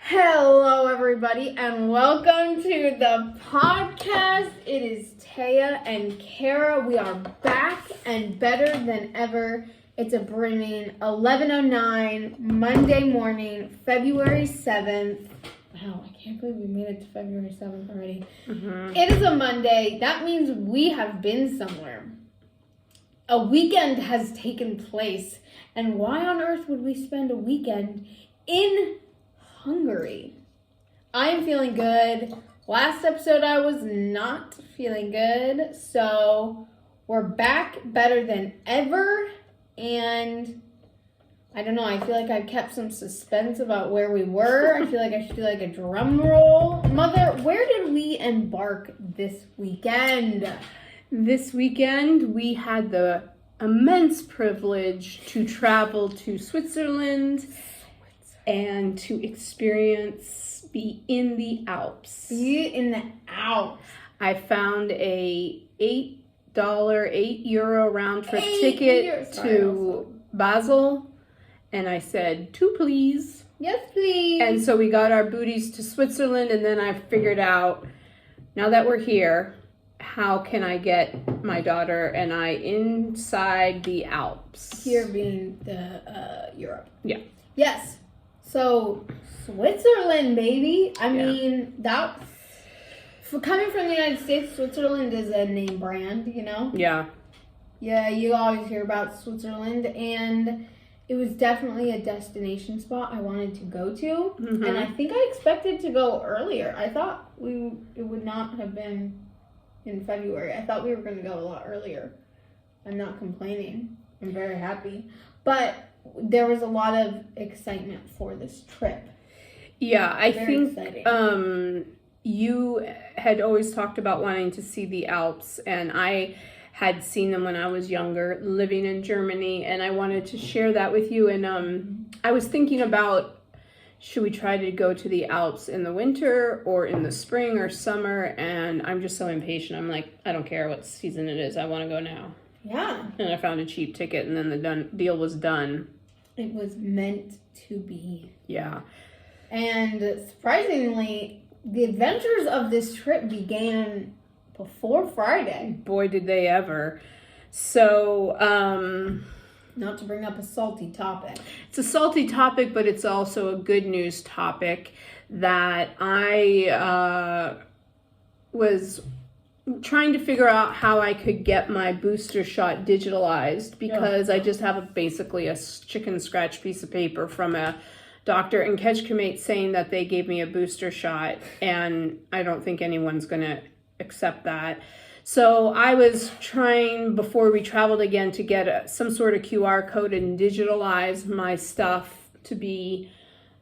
Hello, everybody, and welcome to the podcast. It is Taya and Kara. We are back and better than ever. It's a brimming 11:09 Monday morning, February 7th. Wow, I can't believe we made it to February 7th already. It is a Monday. That means we have been somewhere. A weekend has taken place. And why on earth would we spend a weekend in Hungary? I am feeling good. Last episode I was not feeling good. So we're back better than ever. And I don't know, I feel like I've kept some suspense about where we were. I feel like I should do like a drum roll. Mother, where did we embark this weekend? This weekend we had the immense privilege to travel to Switzerland and to be in the Alps. Be in the Alps. I found a €8 round trip ticket to Basel, and I said, 2 please. Yes, please. And so we got our booties to Switzerland, and then I figured out, now that we're here, how can I get my daughter and I inside the Alps? Here being the Europe. Yeah. Yes. So Switzerland, baby. I mean, that for coming from the United States, Switzerland is a name brand, you know? Yeah. Yeah, you always hear about Switzerland, and it was definitely a destination spot I wanted to go to. Mm-hmm. And I think I expected to go earlier. I thought it would not have been in February. I thought we were going to go a lot earlier. I'm not complaining. I'm very happy. But there was a lot of excitement for this trip. Yeah, I Very think exciting. You had always talked about wanting to see the Alps, and I had seen them when I was younger, living in Germany, and I wanted to share that with you. And I was thinking about, should we try to go to the Alps in the winter or in the spring or summer? And I'm just so impatient. I'm like, I don't care what season it is. I want to go now. Yeah. And I found a cheap ticket, and then the deal was done. It was meant to be. Yeah. And surprisingly, the adventures of this trip began before Friday. Boy, did they ever. So, Not to bring up a salty topic. it's a salty topic, but it's also a good news topic that I was trying to figure out how I could get my booster shot digitalized, because I just have basically a chicken scratch piece of paper from a doctor in Ketchkamate saying that they gave me a booster shot, and I don't think anyone's going to accept that. So I was trying, before we traveled again, to get some sort of QR code and digitalize my stuff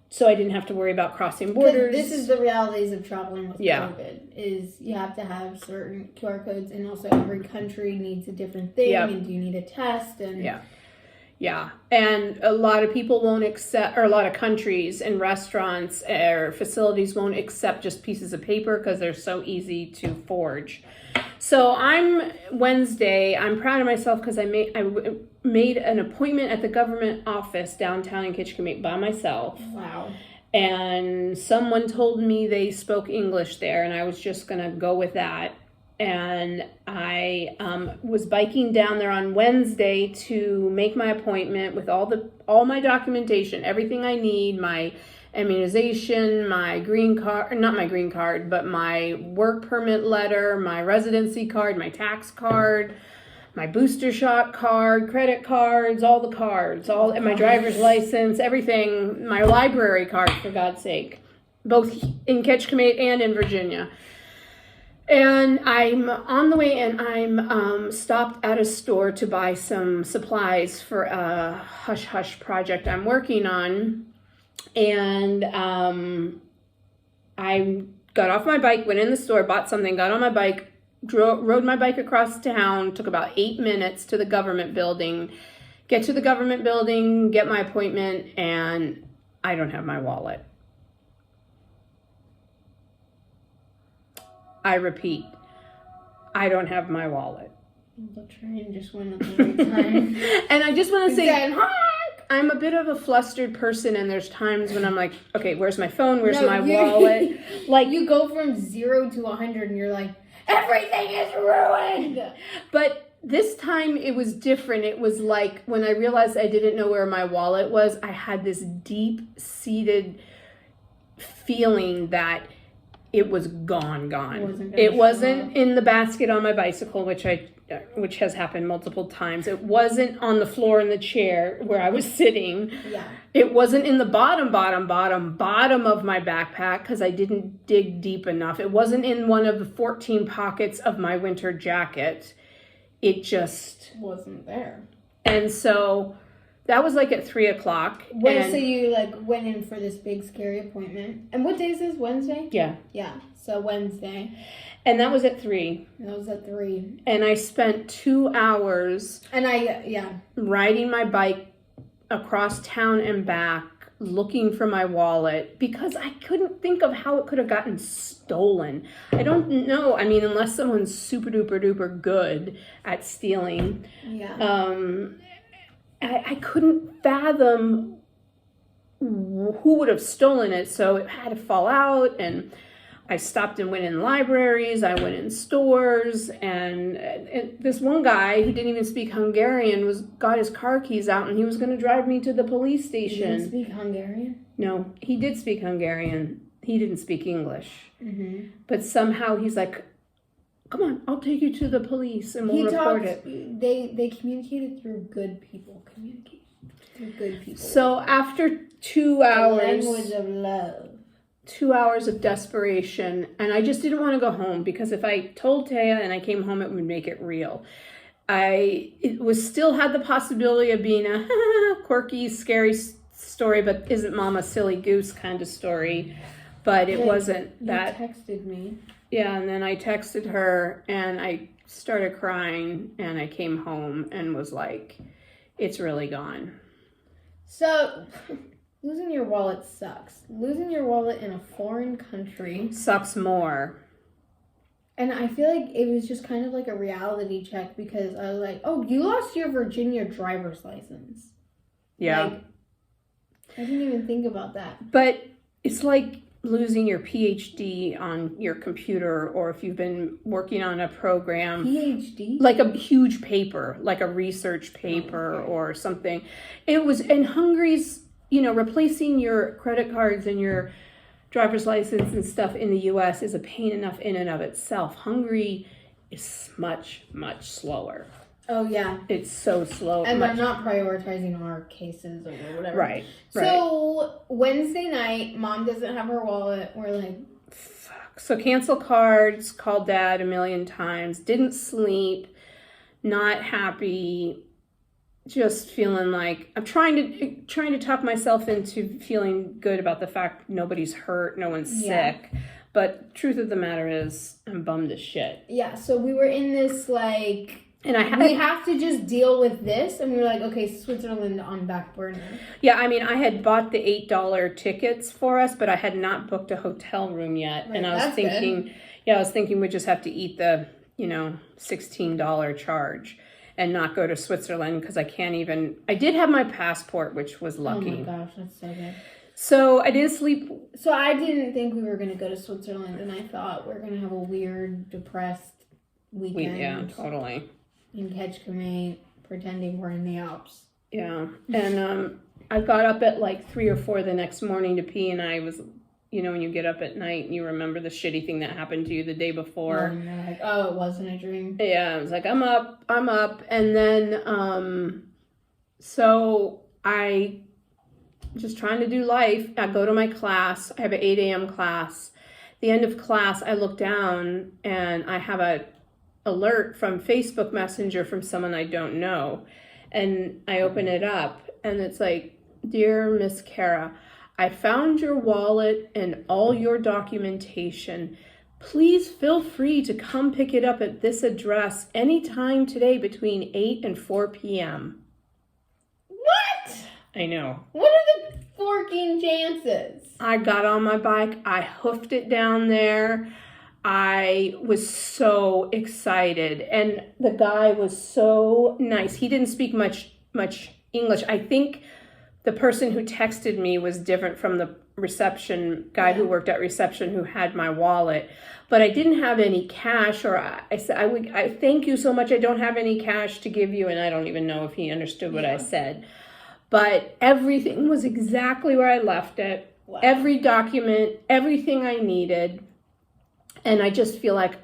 so I didn't have to worry about crossing borders. This is the realities of traveling with COVID, is you have to have certain QR codes, and also every country needs a different thing, and you need a test. And Yeah. And a lot of people won't accept, or a lot of countries and restaurants or facilities won't accept just pieces of paper because they're so easy to forge. So Wednesday, I'm proud of myself because I made an appointment at the government office downtown in Ketchkamate by myself. Wow. And someone told me they spoke English there, and I was just going to go with that. And I was biking down there on Wednesday to make my appointment with all my documentation, everything I need, my immunization, my green card, not my green card, but my work permit letter, my residency card, my tax card, my booster shot card, credit cards, all the cards, and my driver's license, everything, my library card, for God's sake, both in Ketchkamate and in Virginia. And I'm on the way, and I'm stopped at a store to buy some supplies for a hush-hush project I'm working on. And I got off my bike, went in the store, bought something, got on my bike, rode my bike across town, took about 8 minutes to the government building, get to the government building, get my appointment, and I don't have my wallet. I repeat, I don't have my wallet. The train just went at the right time. And I just want to say, I'm a bit of a flustered person, and there's times when I'm like, okay, where's my phone? Where's No, my wallet? Like, you go from 0 to 100 and you're like, everything is ruined. But this time it was different. It was like when I realized I didn't know where my wallet was, I had this deep-seated feeling that it was gone. It wasn't in the basket on my bicycle, which has happened multiple times. It wasn't on the floor in the chair where I was sitting. Yeah. It wasn't in the bottom of my backpack because I didn't dig deep enough. It wasn't in one of the 14 pockets of my winter jacket. It just wasn't there. And so that was like at 3:00. So you like went in for this big scary appointment. And what day is this? Wednesday? Yeah. Yeah. So Wednesday. And that was at 3. That was at 3. And I spent 2 hours riding my bike across town and back looking for my wallet because I couldn't think of how it could have gotten stolen. I don't know. I mean, unless someone's super duper duper good at stealing. Yeah. I couldn't fathom who would have stolen it, so it had to fall out, and I stopped and went in libraries, I went in stores, and this one guy who didn't even speak Hungarian got his car keys out, and he was going to drive me to the police station. He didn't speak Hungarian? No, he did speak Hungarian. He didn't speak English. Mm-hmm. But somehow he's like, come on, I'll take you to the police and we'll report it. They communicated through good people. So after 2 hours. The language of love. 2 hours of desperation, and I just didn't want to go home because if I told Taya and I came home, it would make it real. It was still had the possibility of being a quirky, scary story, but isn't mom a silly goose kind of story, but it wasn't that. You texted me. Yeah, and then I texted her, and I started crying, and I came home and was like, it's really gone. So, losing your wallet sucks. Losing your wallet in a foreign country sucks more. And I feel like it was just kind of like a reality check because I was like, oh, you lost your Virginia driver's license. Yeah. Like, I didn't even think about that. But it's like losing your PhD on your computer, or if you've been working on a program. PhD? Like a huge paper, like a research paper or something. It was, and Hungary's, replacing your credit cards and your driver's license and stuff in the U.S. is a pain enough in and of itself. Hungary is much, much slower. Oh, yeah. It's so slow. And they're not prioritizing our cases or whatever. Right. So, Wednesday night, mom doesn't have her wallet. We're like, fuck. So, cancel cards, called dad a million times, didn't sleep, not happy, just feeling like I'm trying to talk myself into feeling good about the fact nobody's hurt, no one's sick. But truth of the matter is, I'm bummed as shit. Yeah, so we were in this like, and we have to just deal with this, and we were like, okay, Switzerland on back burner. Yeah, I mean, I had bought the $8 tickets for us, but I had not booked a hotel room yet, right, and I was thinking we'd just have to eat the $16 charge and not go to Switzerland because I did have my passport, which was lucky. Oh my gosh, that's so good. So I didn't sleep. So I didn't think we were going to go to Switzerland, and I thought we're going to have a weird, depressed weekend. Yeah, totally. In Ketchkamate, pretending we're in the Alps. Yeah, and I got up at like 3 or 4 the next morning to pee, and I was, when you get up at night and you remember the shitty thing that happened to you the day before. And you're like, oh, it wasn't a dream. Yeah, I was like, I'm up. And then, so I just trying to do life. I go to my class. I have an 8 a.m. class. The end of class, I look down and I have a alert from Facebook Messenger from someone I don't know. And I open it up and it's like, Dear Miss Kara, I found your wallet and all your documentation. Please feel free to come pick it up at this address anytime today between 8 and 4 p.m. What? I know. What are the forking chances? I got on my bike. I hoofed it down there. I was so excited. And the guy was so nice. He didn't speak much English. I think the person who texted me was different from the reception guy who worked at reception who had my wallet. But I didn't have any cash, or I said, I thank you so much. I don't have any cash to give you. And I don't even know if he understood what I said. But everything was exactly where I left it. Wow. Every document, everything I needed. And I just feel like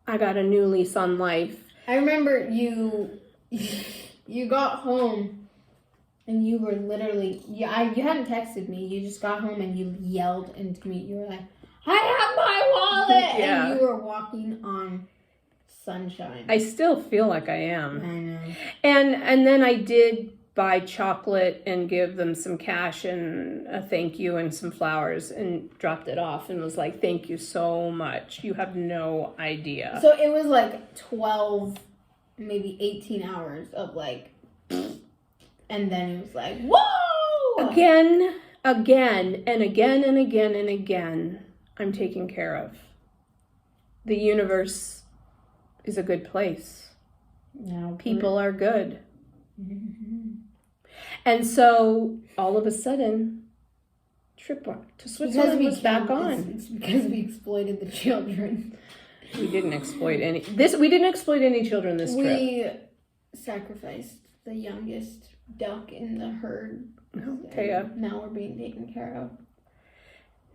I got a new lease on life. I remember you got home and you were literally, you hadn't texted me. You just got home and you yelled into me. You were like, I have my wallet! Yeah. And you were walking on sunshine. I still feel like I am. I know. And then I did buy chocolate and give them some cash and a thank you and some flowers and dropped it off and was like, thank you so much. You have no idea. So it was like 12, maybe 18 hours of like, and then it was like, whoa! Again, and again, and again, and again, I'm taken care of. The universe is a good place. No, people are good. Mm-hmm. And so, all of a sudden, trip to Switzerland was back on. It's because we exploited the children. We didn't exploit any. We didn't exploit any children this trip. We sacrificed the youngest duck in the herd. Okay. Now we're being taken care of.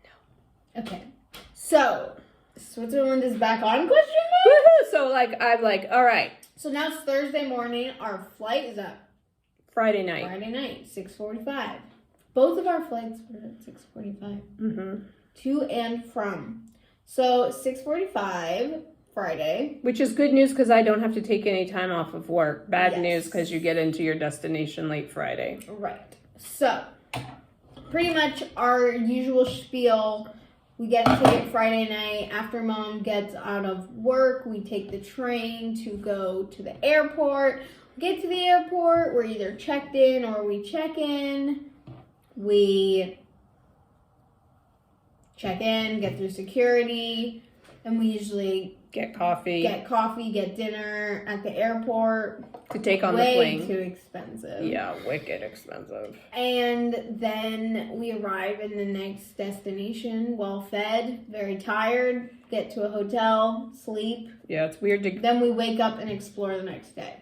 No. Okay. So, Switzerland is back on, question mark? Woohoo! So, I'm like, all right. So now it's Thursday morning. Our flight is up. Friday night, 6:45. Both of our flights were at 6:45. Mm-hmm. To and from. So 6:45 Friday. Which is good news because I don't have to take any time off of work. Bad news because you get into your destination late Friday. Right. So, pretty much our usual spiel. We get a ticket Friday night. After Mom gets out of work, we take the train to go to the airport. Get to the airport, we're either checked in or we check in. We check in, get through security, and we usually get coffee, get dinner at the airport. To take on the plane. Way too expensive. Yeah, wicked expensive. And then we arrive in the next destination, well fed, very tired, get to a hotel, sleep. Yeah, it's weird to... Then we wake up and explore the next day.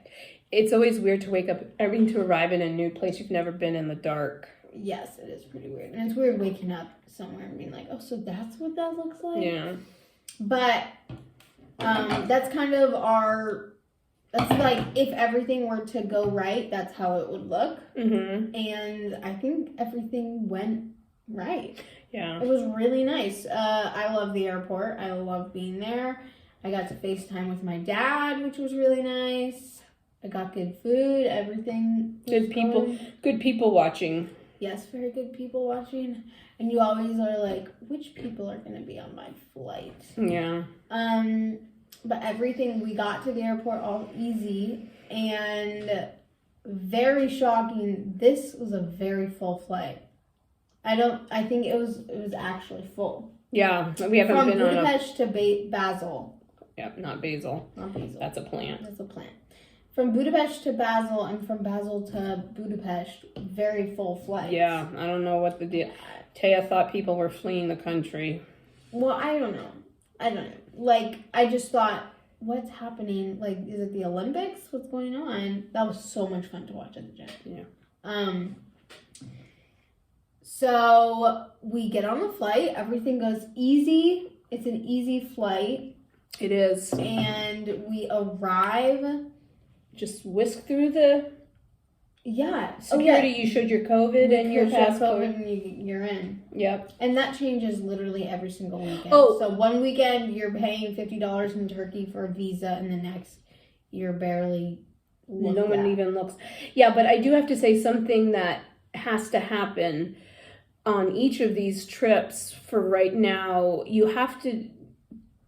It's always weird to wake up, to arrive in a new place you've never been in the dark. Yes, it is pretty weird. And it's weird waking up somewhere and being like, oh, so that's what that looks like? Yeah. But that's kind of that's like, if everything were to go right, that's how it would look. Mm-hmm. And I think everything went right. Yeah. It was really nice. I love the airport. I love being there. I got to FaceTime with my dad, which was really nice. I got good food, everything. Good people watching. Yes, very good people watching. And you always are like, which people are going to be on my flight? Yeah. But everything, we got to the airport all easy. And very shocking, this was a very full flight. I think it was actually full. Yeah, we haven't been on Budapest to Basel. Yep, not Basel. Not Basel. That's a plant. From Budapest to Basel and from Basel to Budapest, very full flights. Yeah, I don't know what the deal. Taya thought people were fleeing the country. Well, I don't know. Like, I just thought, what's happening? Like, is it the Olympics? What's going on? That was so much fun to watch at the gym. Yeah. So we get on the flight. Everything goes easy. It's an easy flight. It is. And we arrive. Just whisk through the security. You showed your COVID and your passport. And you're in. Yep. And that changes literally every single weekend. Oh. So one weekend you're paying $50 in Turkey for a visa, and the next you're barely looked at. No one even looks. Yeah, but I do have to say something that has to happen on each of these trips. For right now, you have to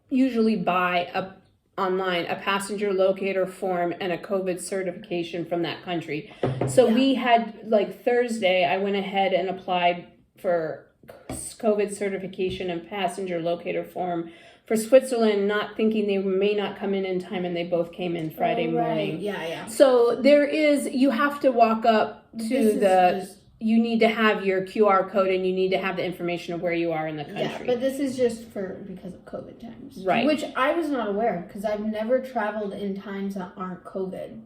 usually buy online a passenger locator form and a COVID certification from that country. So we had, like, Thursday, I went ahead and applied for COVID certification and passenger locator form for Switzerland, not thinking they may not come in time, and they both came in Friday morning. Yeah. So you have to walk up to you need to have your QR code and you need to have the information of where you are in the country. Yeah, but this is just because of COVID times. Right. Which I was not aware because I've never traveled in times that aren't COVID.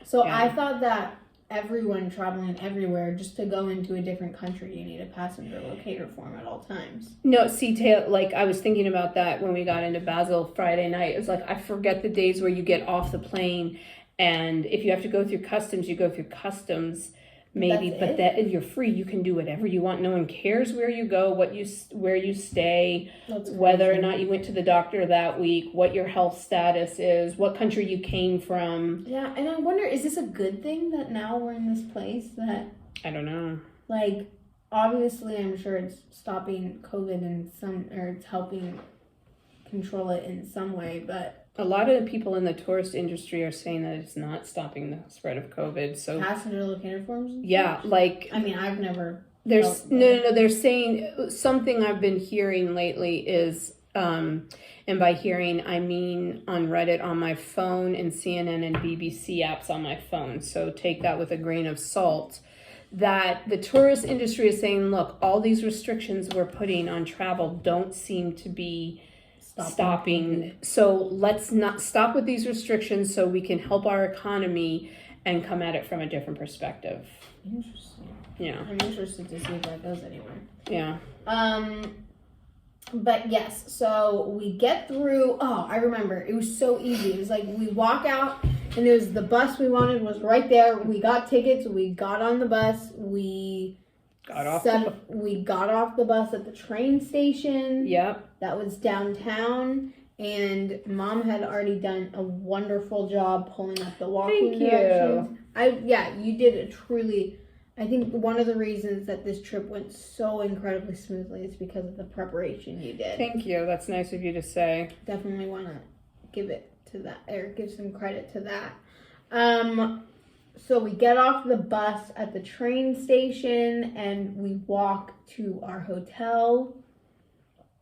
So Yeah. I thought that everyone traveling everywhere, just to go into a different country, you need a passenger locator form at all times. No, see, like I was thinking about that when we got into Basel Friday night. It was like, I forget the days where you get off the plane and if you have to go through customs, you go through customs. Maybe, but that you're free. You can do whatever you want. No one cares where you go, where you stay, whether or not you went to the doctor that week, what your health status is, what country you came from. Yeah, and I wonder, is this a good thing that now we're in this place that... I don't know. Like, obviously, I'm sure it's stopping COVID or it's helping control it in some way, but... A lot of the people in the tourist industry are saying that it's not stopping the spread of COVID. So passenger locator forms? Yeah, like... I mean, I've never... No. They're saying... Something I've been hearing lately is... and by hearing, I mean on Reddit on my phone and CNN and BBC apps on my phone. So take that with a grain of salt. That the tourist industry is saying, look, all these restrictions we're putting on travel don't seem to be... stopping. So let's not stop with these restrictions so we can help our economy and come at it from a different perspective. Interesting. Yeah. I'm interested to see if that goes anywhere. Yeah. But yes, so we get through. Oh, I remember. It was so easy. It was like we walk out and it was the bus we wanted was right there. We got tickets. We got on the bus. We got off the bus at the train station. Yep. That was downtown, and Mom had already done a wonderful job pulling up the walking directions. You did a truly. I think one of the reasons that this trip went so incredibly smoothly is because of the preparation you did. Thank you. That's nice of you to say. Definitely want to give some credit to that. So we get off the bus at the train station and we walk to our hotel,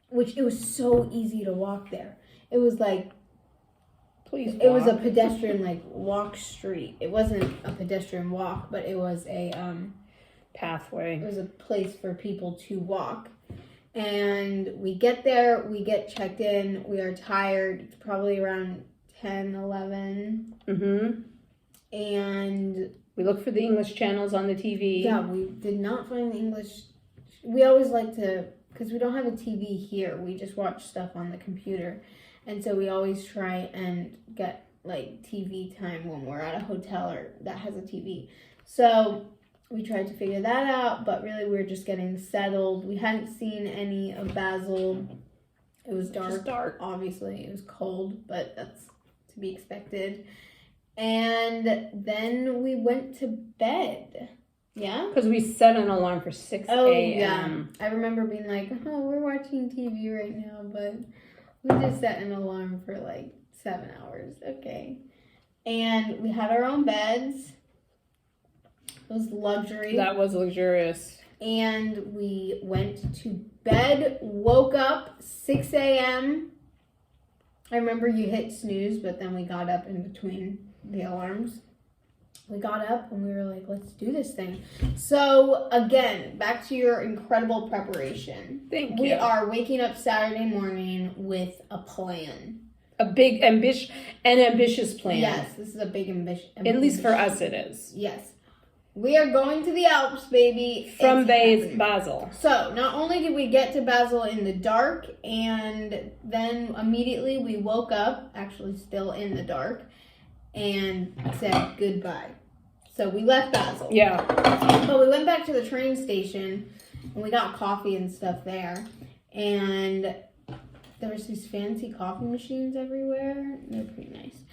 which it was so easy to walk there. It was like, it was a pedestrian walk street. It wasn't a pedestrian walk, but it was a pathway. It was a place for people to walk. And we get there, we get checked in, we are tired. It's probably around 10, 11. Mm-hmm. And we look for the English channels on the TV. Yeah, we did not find the English. We always like to, because we don't have a TV here, we just watch stuff on the computer. And so we always try and get TV time when we're at a hotel or that has a TV. So we tried to figure that out, but really we were just getting settled. We hadn't seen any of Basel. It was dark. Just dark. Obviously, it was cold, but that's to be expected. And then we went to bed. Yeah? Because we set an alarm for 6 a.m. Oh, yeah. I remember being like, we're watching TV right now, but we just set an alarm for 7 hours. Okay. And we had our own beds. It was luxury. That was luxurious. And we went to bed, woke up 6 a.m. I remember you hit snooze, but then we got up in between the alarms. We got up and we were like, let's do this thing. So again, back to your incredible preparation. Thank you. We are waking up Saturday morning with a plan. A big ambitious plan. Yes, this is a big ambition. At least for us it is. Yes. We are going to the Alps, baby. From Basel. So, not only did we get to Basel in the dark, and then immediately we woke up, actually still in the dark, and said goodbye. So, we left Basel. Yeah. But we went back to the train station, and we got coffee and stuff there. And there was these fancy coffee machines everywhere. They're pretty nice.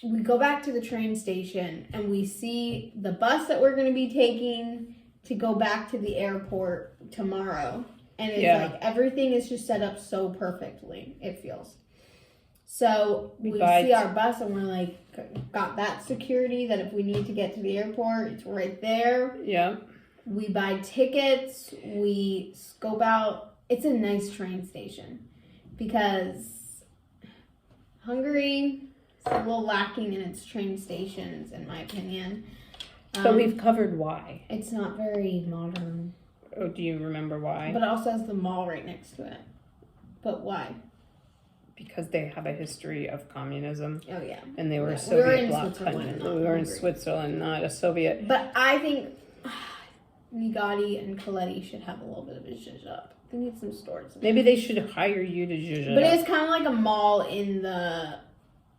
We go back to the train station and we see the bus that we're going to be taking to go back to the airport tomorrow. And it's everything is just set up so perfectly, it feels. So we see our bus and we're got that security that if we need to get to the airport, it's right there. Yeah. We buy tickets, we scope out. It's a nice train station because Hungary... a little lacking in its train stations, in my opinion. But we've covered why. It's not very modern. Oh, do you remember why? But it also has the mall right next to it. But why? Because they have a history of communism. Oh, yeah. And they were a We were Soviet in bloc Switzerland, country. We were in Switzerland, not a Soviet. But I think Nigatti and Coletti should have a little bit of a zhuzh up. They need some stores. Maybe they should hire you to zhuzh it But up. it's kind of like a mall in the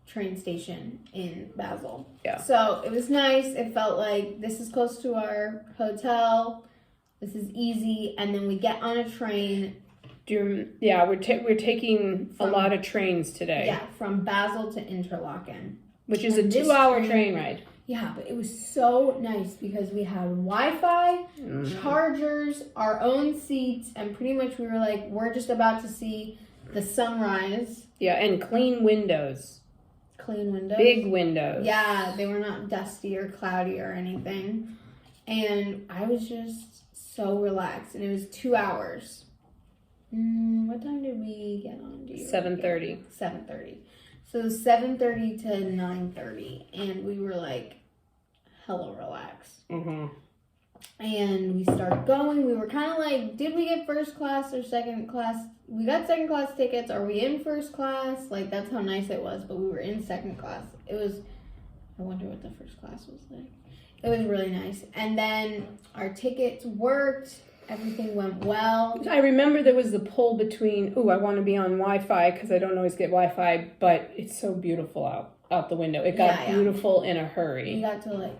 train station in Basel. Yeah. So it was nice. It felt like this is close to our hotel. This is easy. And then we get on a train. We're taking a lot of trains today. Yeah, from Basel to Interlaken. Which is a 2-hour train ride. Yeah, but it was so nice because we had Wi-Fi, chargers, our own seats, and pretty much we were like, we're just about to see the sunrise. Yeah, and clean windows. Clean windows. Big windows. Yeah, they were not dusty or cloudy or anything. And I was just so relaxed. And it was 2 hours. What time did we get on? 7:30. 7:30. So 7:30 to 9:30. And we were like hella relaxed. Mm-hmm. And we started going. We were kind of like, did we get first class or second class? We got second class tickets. Are we in first class? Like, that's how nice it was. But we were in second class. It was, I wonder what the first class was like. It was really nice. And then our tickets worked. Everything went well. I remember there was the pull between, I want to be on Wi-Fi because I don't always get Wi-Fi, but it's so beautiful out the window. It got beautiful in a hurry. We got to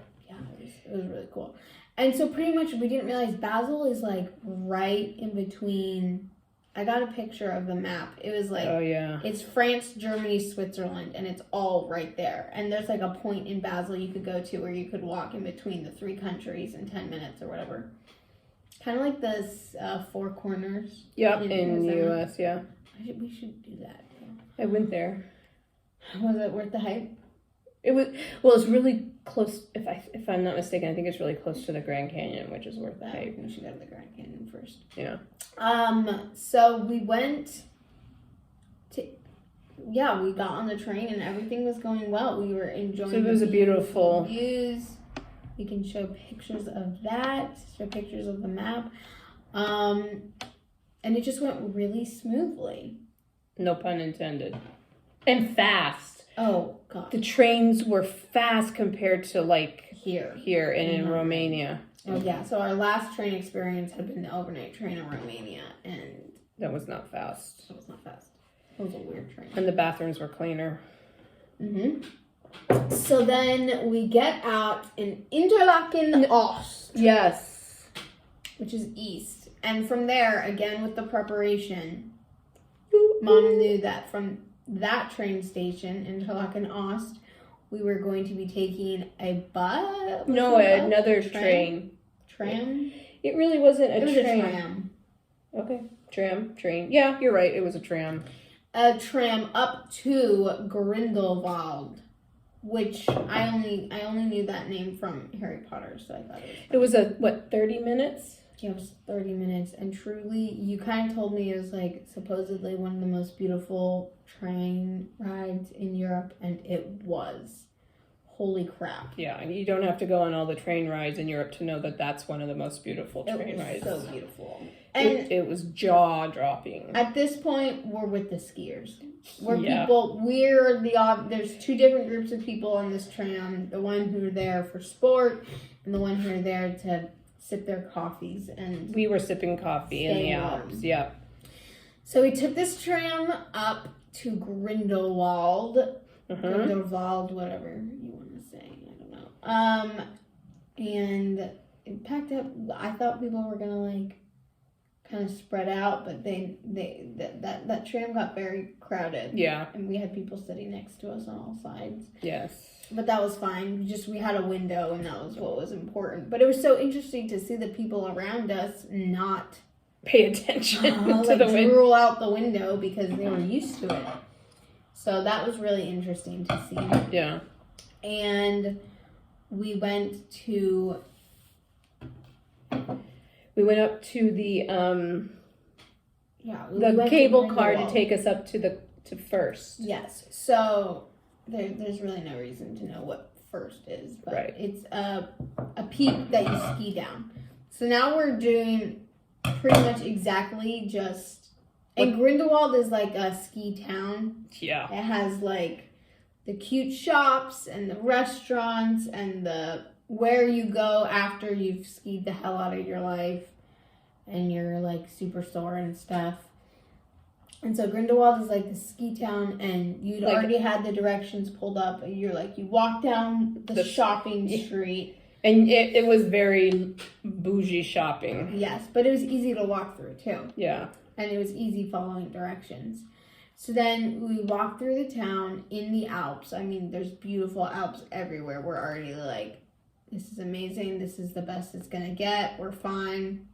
it was really cool. And so pretty much we didn't realize Basel is like right in between. I got a picture of the map. It was like, it's France, Germany, Switzerland, and it's all right there. And there's like a point in Basel you could go to where you could walk in between the 3 countries in 10 minutes or whatever. Kind of like this Four Corners. Yep, in the U.S., yeah. We should do that. I went there. Was it worth the hype? It was. Well, it's really close. If I'm not mistaken, I think it's really close to the Grand Canyon, which is worth the hype. We should go to the Grand Canyon first. Yeah. So we went to. Yeah, we got on the train and everything was going well. We were enjoying. So it was a beautiful views. We can show pictures of that. Show pictures of the map. And it just went really smoothly. No pun intended. And fast. Oh, God. The trains were fast compared to like here and in Romania. Oh, yeah. So our last train experience had been the overnight train in Romania. And that was not fast. That was not fast. It was a weird train. And the bathrooms were cleaner. Mm-hmm. So then we get out in Interlaken Ost. Yes. Which is east. And from there, again with the preparation, Mom knew that from that train station, Interlaken Ost, we were going to be taking a bus. No, another train. Tram? It really wasn't a train. It was a tram. Okay. Train. Yeah, you're right. It was a tram. A tram up to Grindelwald, which I only knew that name from Harry Potter, so I thought it was. It was 30 minutes? Yeah, it was 30 minutes, and truly, you kind of told me it was like supposedly one of the most beautiful train rides in Europe, and it was. Holy crap. Yeah, and you don't have to go on all the train rides in Europe to know that that's one of the most beautiful train rides. So beautiful. And it was jaw-dropping. At this point, we're with the skiers. There's 2 different groups of people on this tram. The one who are there for sport, and the one who are there to sip their coffees. And we were sipping coffee in the Alps, yeah. So we took this tram up to Grindelwald. Grindelwald, whatever you want to say. I don't know. And it packed up. I thought people were gonna like kind of spread out, but that tram got very crowded. Yeah. And we had people sitting next to us on all sides. Yes. But that was fine. We had a window, and that was what was important. But it was so interesting to see the people around us not pay attention to the window. Drool out the window because they were used to it. So that was really interesting to see. Yeah. And we went up to the the cable car to take us up to first. Yes. So there's really no reason to know what first is, but Right. it's a peak that you ski down. So now we're doing pretty much exactly just. And Grindelwald is like a ski town. Yeah. It has like the cute shops and the restaurants and the where you go after you've skied the hell out of your life and you're like super sore and stuff. And so Grindelwald is like the ski town, and you'd Like- already had the directions pulled up, and you're like, you walk down the shopping street. And it was very bougie shopping. Yes, but it was easy to walk through too. Yeah. And it was easy following directions. So then we walked through the town in the Alps. I mean, there's beautiful Alps everywhere. We're already like, this is amazing. This is the best it's going to get. We're fine.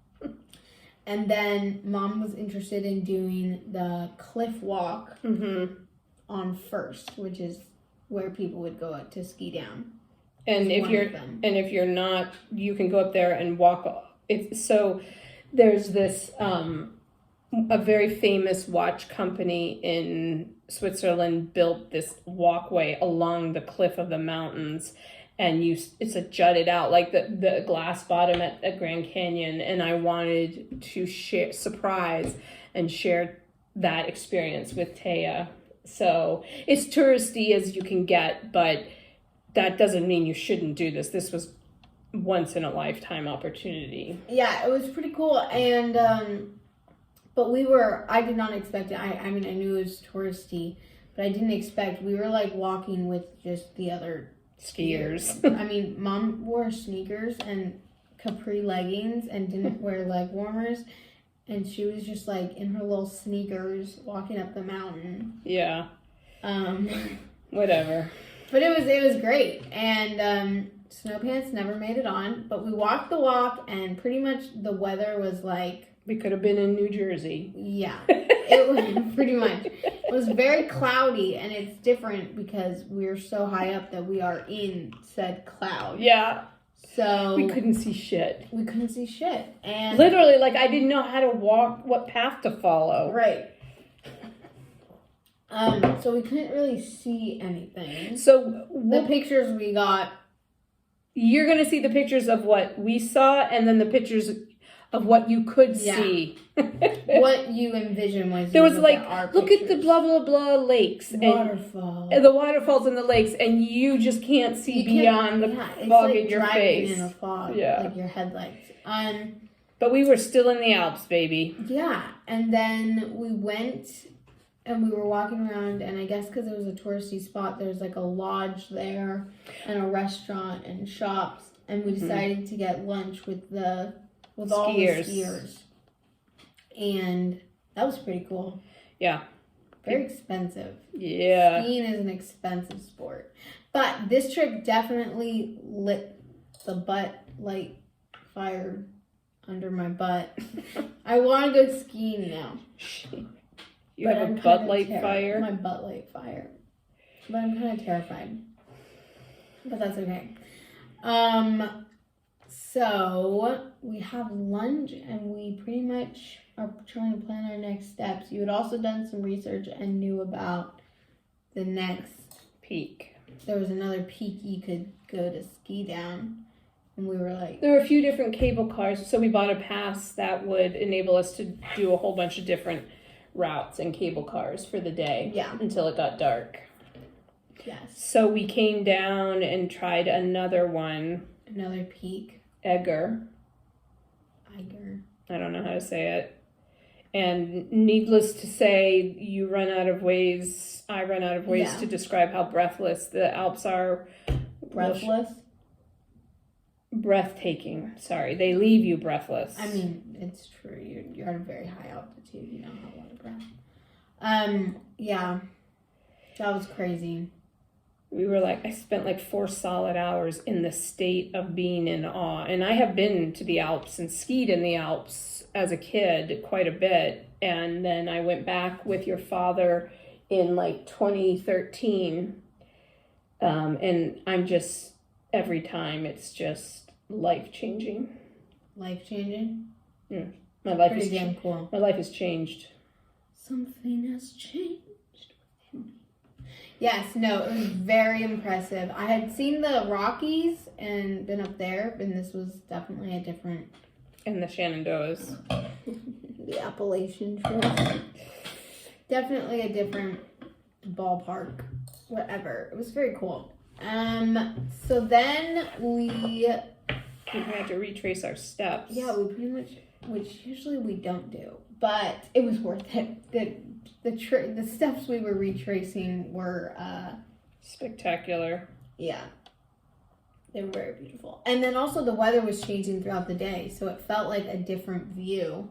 And then Mom was interested in doing the cliff walk on First, which is where people would go to ski down. And if you're not, you can go up there and walk. So there's this a very famous watch company in Switzerland built this walkway along the cliff of the mountains, and it's a jutted out like the glass bottom at Grand Canyon, and I wanted to surprise and share that experience with Taya. So it's touristy as you can get, but that doesn't mean you shouldn't do this. This was once in a lifetime opportunity. Yeah, it was pretty cool. And but I did not expect it. I mean, I knew it was touristy, but I didn't expect, we were like walking with just the other skiers. I mean, Mom wore sneakers and capri leggings and didn't wear leg warmers, and she was just like in her little sneakers walking up the mountain. Yeah. Whatever. But it was great, and snow pants never made it on, but we walked the walk, and pretty much the weather was like, we could have been in New Jersey. Yeah, it was pretty much. It was very cloudy, and it's different because we're so high up that we are in said cloud. Yeah. So we couldn't see shit. And literally, like, I didn't know how to walk, what path to follow. Right. So we couldn't really see anything. So the pictures we got. You're going to see the pictures of what we saw, and then the pictures of what you could see. What you envision was there was like, look pictures. at the blah blah blah lakes Waterfall. and the waterfalls and the lakes, and you just can't see beyond the fog like in your face. In a fog, like your headlights. But we were still in the Alps, baby. Yeah, and then we went and we were walking around, and I guess because it was a touristy spot, there's like a lodge there and a restaurant and shops, and we decided to get lunch with all the skiers. And that was pretty cool. Yeah. Very expensive. Yeah. Skiing is an expensive sport. But this trip definitely lit the butt light fire under my butt. I want to go skiing now. You have a butt light fire? My butt light fire. But I'm kind of terrified. But that's okay. So we have lunch, and we pretty much are trying to plan our next steps. You had also done some research and knew about the next peak. There was another peak you could go to ski down, and we were like, there were a few different cable cars, so we bought a pass that would enable us to do a whole bunch of different routes and cable cars for the day. Yeah. Until it got dark. Yes. So we came down and tried another one. Another peak. Eiger. I don't know how to say it. And needless to say, you run out of ways. I run out of ways to describe how breathless the Alps are. Breathless? Breathtaking. Sorry, they leave you breathless. I mean, it's true. You're at a very high altitude. You don't have a lot of breath. Yeah. That was crazy. We were like, I spent like 4 solid hours in the state of being in awe. And I have been to the Alps and skied in the Alps as a kid quite a bit. And then I went back with your father in like 2013. And I'm just, every time it's just life-changing. Life-changing? Yeah. My life Pretty is damn cool. My life has changed. Something has changed within me. Yes, no, it was very impressive. I had seen the Rockies and been up there, and this was definitely a different... And the Shenandoahs. The Appalachian Trail. Definitely a different ballpark. Whatever. It was very cool. So then we had to retrace our steps. Yeah, we pretty much, which usually we don't do, but it was worth it. The steps we were retracing were spectacular. Yeah, they were very beautiful. And then also the weather was changing throughout the day, so it felt like a different view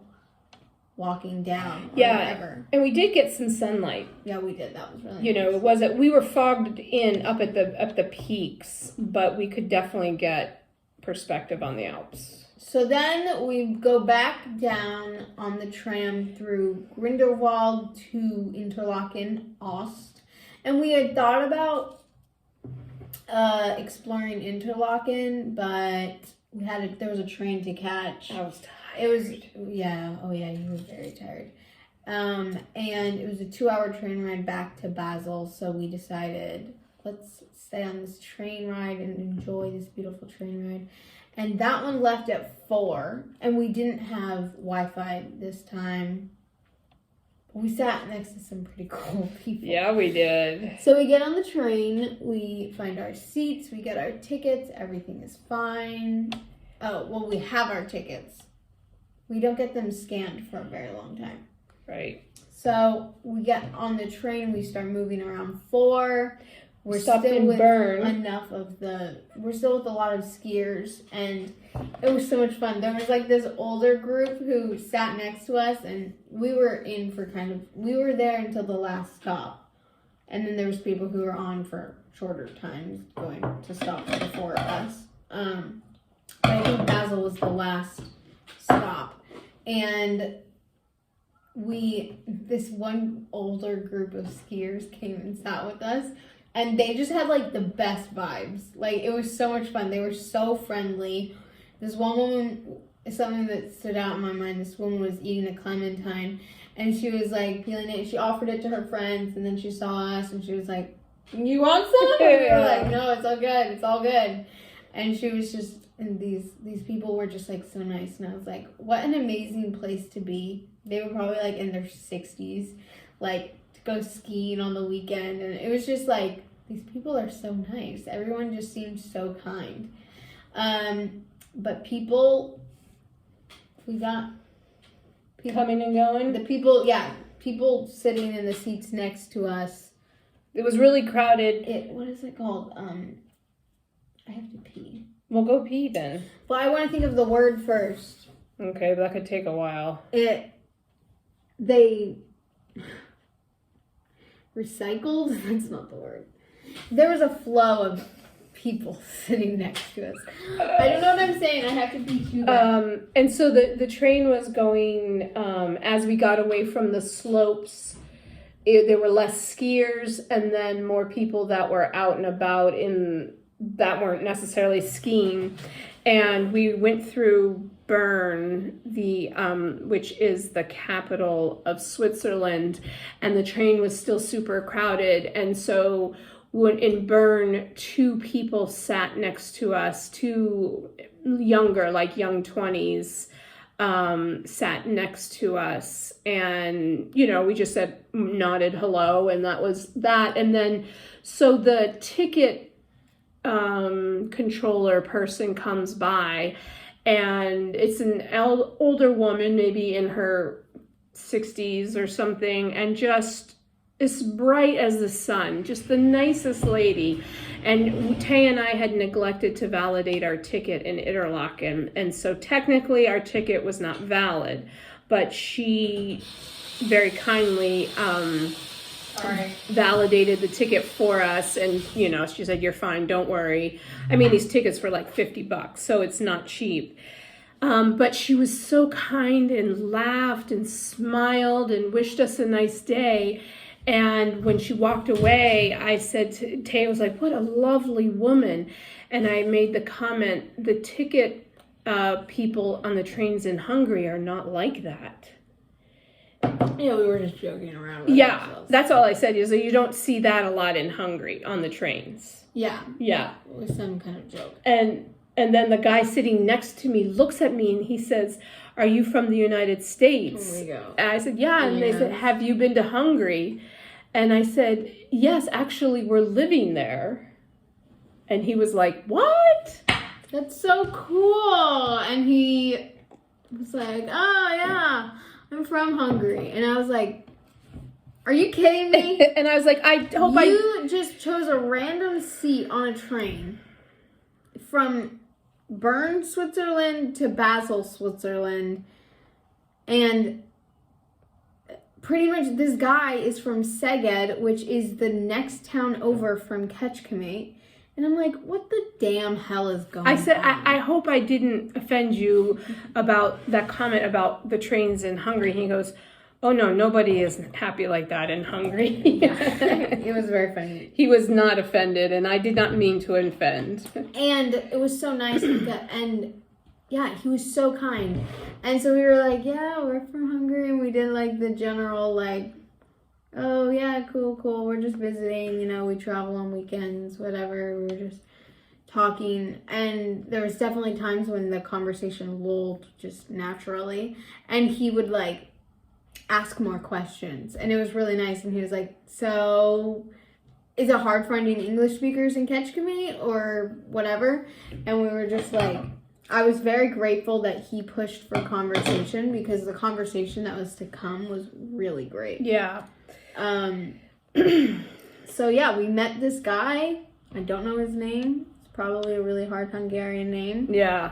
walking down. Whatever. And we did get some sunlight. Yeah, we did. That was really nice. It wasn't. We were fogged in up at the peaks, but we could definitely get perspective on the Alps. So then we go back down on the tram through Grindelwald to Interlaken, Ost. And we had thought about exploring Interlaken, but there was a train to catch. I was tired. It was, yeah, oh yeah, you were very tired. And it was a 2-hour train ride back to Basel, so we decided, let's stay on this train ride and enjoy this beautiful train ride. And that one left at 4, and we didn't have Wi-Fi this time. We sat next to some pretty cool people. Yeah, we did. So we get on the train, we find our seats, we get our tickets, everything is fine. Oh, well, we have our tickets. We don't get them scanned for a very long time. Right. So we get on the train, we start moving around 4. We're stopped still in with Bern. We're still with a lot of skiers, and it was so much fun. There was like this older group who sat next to us, and we were there until the last stop. And then there was people who were on for shorter times going to stops before us. But I think Basel was the last stop. And this one older group of skiers came and sat with us. And they just had, like, the best vibes. Like, it was so much fun. They were so friendly. This one woman, something that stood out in my mind, this woman was eating a clementine. And she was, like, peeling it. She offered it to her friends. And then she saw us. And she was like, you want some? And we were like, no, it's all good. It's all good. And she was just, and these people were just, like, so nice. And I was like, what an amazing place to be. They were probably, like, in their 60s. Like, go skiing on the weekend, and it was just like, these people are so nice. Everyone just seemed so kind. But we got people coming and going. People sitting in the seats next to us. It was really crowded. What is it called? I have to pee. Well, go pee then. Well, I want to think of the word first. Okay, that could take a while. They recycled? That's not the word. There was a flow of people sitting next to us. I don't know what I'm saying. I have to be too bad. And so the train was going, as we got away from the slopes, there were less skiers and then more people that were out and about that weren't necessarily skiing. And we went through Bern, which is the capital of Switzerland, and the train was still super crowded. And so in Bern, 2 people sat next to us, 2 younger, like young 20s, sat next to us. And, we just nodded hello, and that was that. And then, so the ticket controller person comes by, and it's an older woman, maybe in her 60s or something, and just as bright as the sun, just the nicest lady. And Tay and I had neglected to validate our ticket in Interlaken, and so technically our ticket was not valid, but she very kindly validated the ticket for us, and she said, you're fine, don't worry. I mean, these tickets were like $50, so it's not cheap. But she was so kind and laughed and smiled and wished us a nice day. And when she walked away, I said to Tay, was like, what a lovely woman. And I made the comment, the ticket people on the trains in Hungary are not like that. Yeah, we were just joking around with Yeah, ourselves. that's all I said. Is that you don't see that a lot in Hungary on the trains. Yeah. Yeah. It was some kind of joke. And then the guy sitting next to me looks at me and he says, "Are you from the United States?" Here we go. And I said, "Yeah." And they said, "Have you been to Hungary?" And I said, "Yes, actually, we're living there." And he was like, "What?" That's so cool. And he was like, "Oh, yeah, I'm from Hungary." And I was like, "Are you kidding me?" And I was like, "I hope You just chose a random seat on a train from Bern, Switzerland to Basel, Switzerland. And pretty much this guy is from Szeged, which is the next town over from Kecskemét. And I'm like, what the damn hell is going on? I said, I hope I didn't offend you about that comment about the trains in Hungary." He goes, "Oh, no, nobody is happy like that in Hungary." It was very funny. He was not offended, and I did not mean to offend. And it was so nice. And yeah, he was so kind. And so we were like, yeah, we're from Hungary. And we did like the general, like, oh, yeah, cool. We're just visiting. You know, we travel on weekends, whatever. We were just talking. And there was definitely times when the conversation lulled just naturally. And he would, like, ask more questions. And it was really nice. And he was like, so is it hard finding English speakers in Kecskemét or whatever? And we were just like, I was very grateful that he pushed for conversation because the conversation that was to come was really great. Yeah. So yeah, we met this guy. I don't know his name. It's probably a really hard Hungarian name. Yeah.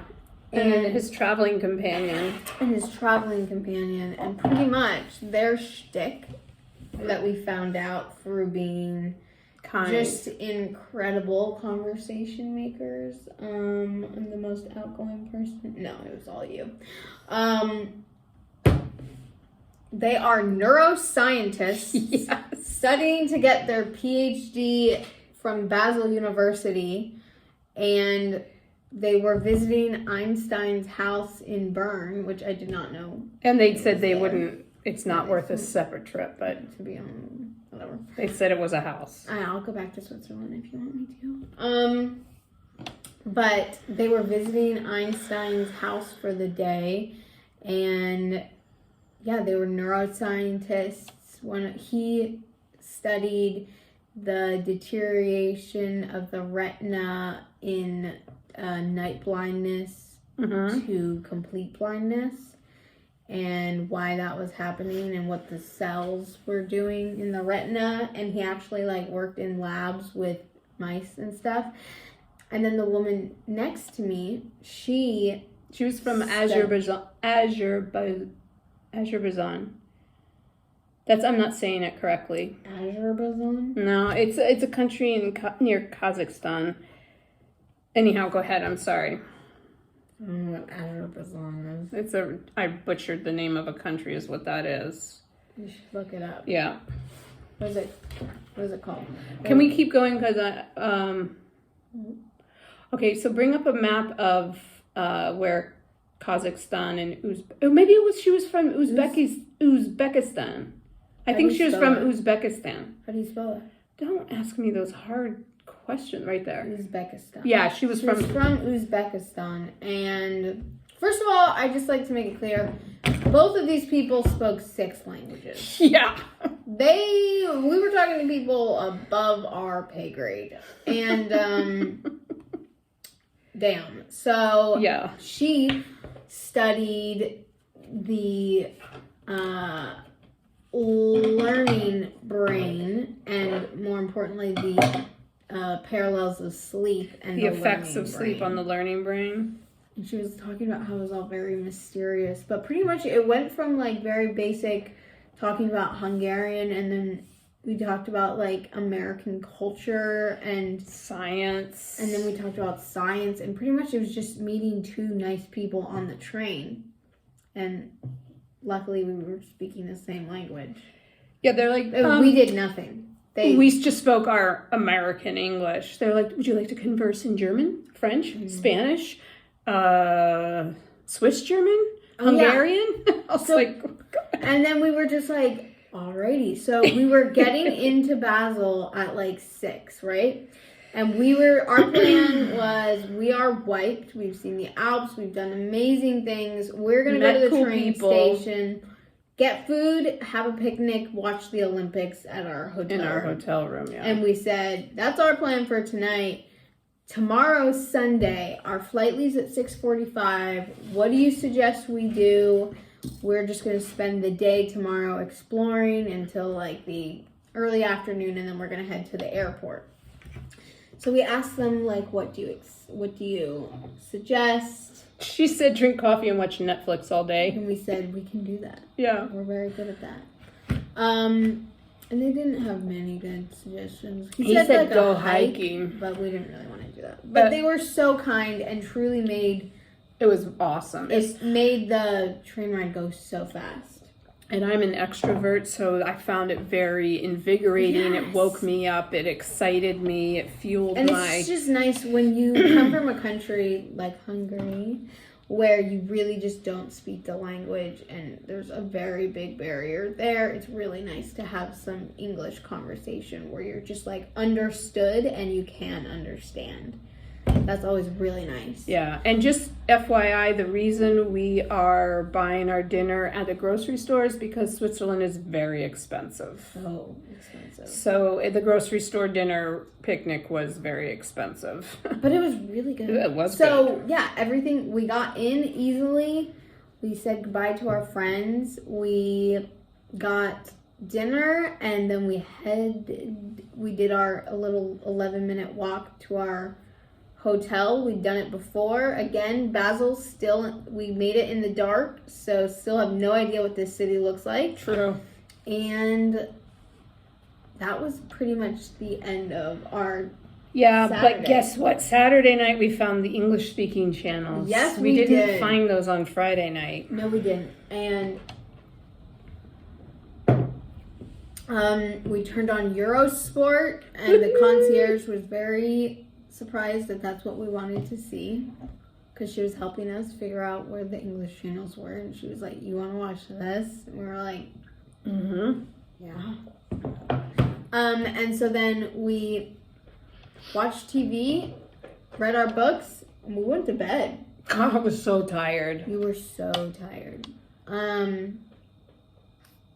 And his traveling companion. And pretty much their shtick that we found out through being Kind. just incredible conversation makers. I'm the most outgoing person. No, it was all you. They are neuroscientists studying to get their PhD from Basel University, and they were visiting Einstein's house in Bern, which I did not know. And they said they wouldn't, it's not worth a separate trip, but to be on whatever. they said it was a house. I'll go back to Switzerland if you want me to. But they were visiting Einstein's house for the day, and yeah, they were neuroscientists. When he studied the deterioration of the retina in night blindness to complete blindness, and why that was happening and what the cells were doing in the retina. And he actually like worked in labs with mice and stuff. And then the woman next to me, she was from Azerbaijan. That's, I'm not saying it correctly. Azerbaijan? No, it's a country near Kazakhstan. Anyhow, go ahead. I'm sorry. I don't know what Azerbaijan is. I butchered the name of a country is what that is. You should look it up. Yeah. What is it called? Can we keep going? Because okay, so bring up a map of where Kazakhstan and maybe she was from Uzbekistan. I think she was from Uzbekistan. How do you spell it? Don't ask me those hard questions right there. Uzbekistan. Yeah, she was from Uzbekistan. And first of all, I just like to make it clear, both of these people spoke 6 languages. Yeah. We were talking to people above our pay grade. And damn. So yeah, she studied the learning brain, and more importantly, the parallels of sleep and the effects of brain. Sleep on the learning brain. And she was talking about how it was all very mysterious, but pretty much it went from like very basic, talking about Hungarian, and then we talked about like American culture and science, and then we talked about science, and pretty much it was just meeting 2 nice people on the train, and luckily we were speaking the same language. Yeah, they're like we did nothing. We just spoke our American English. They're like, would you like to converse in German, French, Spanish, Swiss German, Hungarian? Yeah. I was like, And then we were just like, alrighty. So we were getting into Basel at like 6, right? And our plan was, we are wiped. We've seen the Alps. We've done amazing things. We're going to go to the train station, get food, have a picnic, watch the Olympics at our hotel In our hotel room, yeah. And we said, that's our plan for tonight. Tomorrow's Sunday. Our flight leaves at 6:45. What do you suggest we do? We're just going to spend the day tomorrow exploring until like the early afternoon, and then we're going to head to the airport. So we asked them, like, what do you suggest? She said drink coffee and watch Netflix all day. And we said, we can do that. Yeah. We're very good at that. And they didn't have many good suggestions. He said like go a hike, hiking. but we didn't really want to do that. But they were so kind and truly made... It was awesome. It made the train ride go so fast. And I'm an extrovert, so I found it very invigorating. Yes. It woke me up. It excited me. It fueled and it's just nice when you come from a country like Hungary, where you really just don't speak the language, and there's a very big barrier there. It's really nice to have some English conversation where you're just like understood and you can understand. That's always really nice. Yeah, and just FYI, the reason we are buying our dinner at the grocery store is because Switzerland is very expensive. So expensive. So the grocery store dinner picnic was very expensive. But it was really good. It was good. Yeah, everything, we got in easily. We said goodbye to our friends. We got dinner, and then we did a little 11-minute walk to our hotel. We'd done it before. Again, Basel, we made it in the dark, so still have no idea what this city looks like. True. And that was pretty much the end of our Saturday. But guess what? Saturday night we found the English-speaking channels. Yes, we did. didn't find those on Friday night. No, we didn't. And we turned on Eurosport, and the concierge was very surprised that that's what we wanted to see, because she was helping us figure out where the English channels were, and she was like, you want to watch this? And we were like, yeah. And so then we watched TV, read our books, and we went to bed. God, I was so tired. We were so tired. And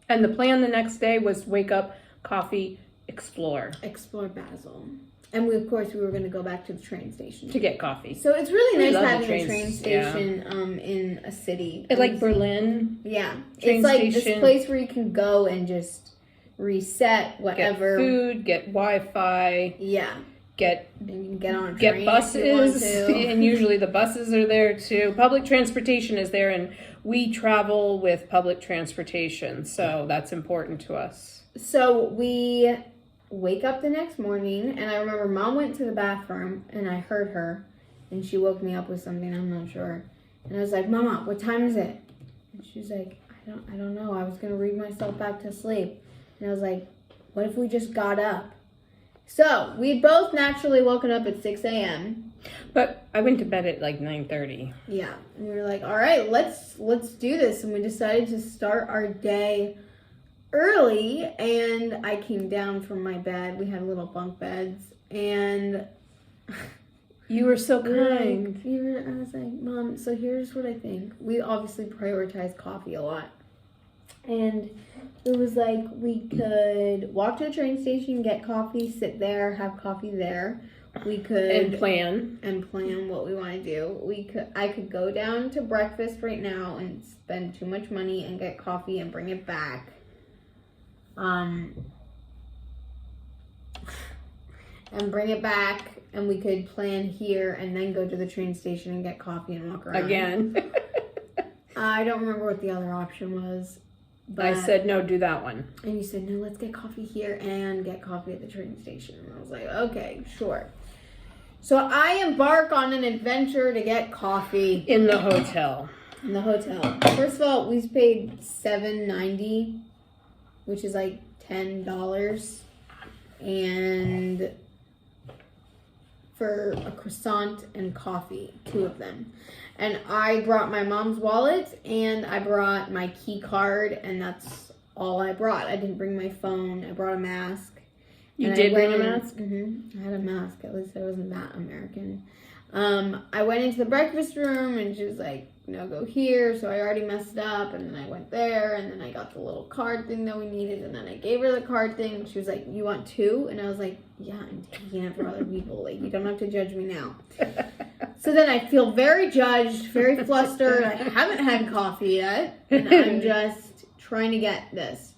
the plan the next day was wake up, coffee, explore Basel. And we were going to go back to the train station to get coffee. So it's really nice having a train station in a city. Like Berlin. Yeah. It's like this place where you can go and just reset whatever. Get food, get Wi-Fi. Yeah. And you can get on a train. Get buses. And usually the buses are there too. Public transportation is there, and we travel with public transportation. So that's important to us. So we wake up the next morning, and I remember Mom went to the bathroom, and I heard her, and she woke me up with something, I'm not sure. And I was like, Mama, what time is it? And she was like, I don't know. I was going to read myself back to sleep. And I was like, what if we just got up? So we both naturally woken up at 6 a.m. But I went to bed at like 9:30. Yeah. And we were like, all right, let's do this. And we decided to start our day early, and I came down from my bed. We had little bunk beds, and you were so kind. I was like, Mom, so here's what I think. We obviously prioritize coffee a lot, and it was like we could walk to the train station, get coffee, sit there, have coffee there. We could plan what we want to do. I could go down to breakfast right now and spend too much money and get coffee and bring it back. And bring it back, and we could plan here and then go to the train station and get coffee and walk around. Again. I don't remember what the other option was. But I said, no, do that one. And you said, no, let's get coffee here and get coffee at the train station. And I was like, okay, sure. So I embark on an adventure to get coffee. In the hotel. First of all, we paid $7.90, which is like $10. And for a croissant and coffee, 2 of them. And I brought my mom's wallet and I brought my key card, and that's all I brought. I didn't bring my phone. I brought a mask. You did bring a mask? I had a mask. At least I wasn't that American. I went into the breakfast room and she was like, go here. So I already messed up, and then I went there, and then I got the little card thing that we needed, and then I gave her the card thing, and she was like, you want 2? And I was like, yeah, I'm taking it for other people. Like, you don't have to judge me now. So then I feel very judged, very flustered. I haven't had coffee yet, and I'm just trying to get this.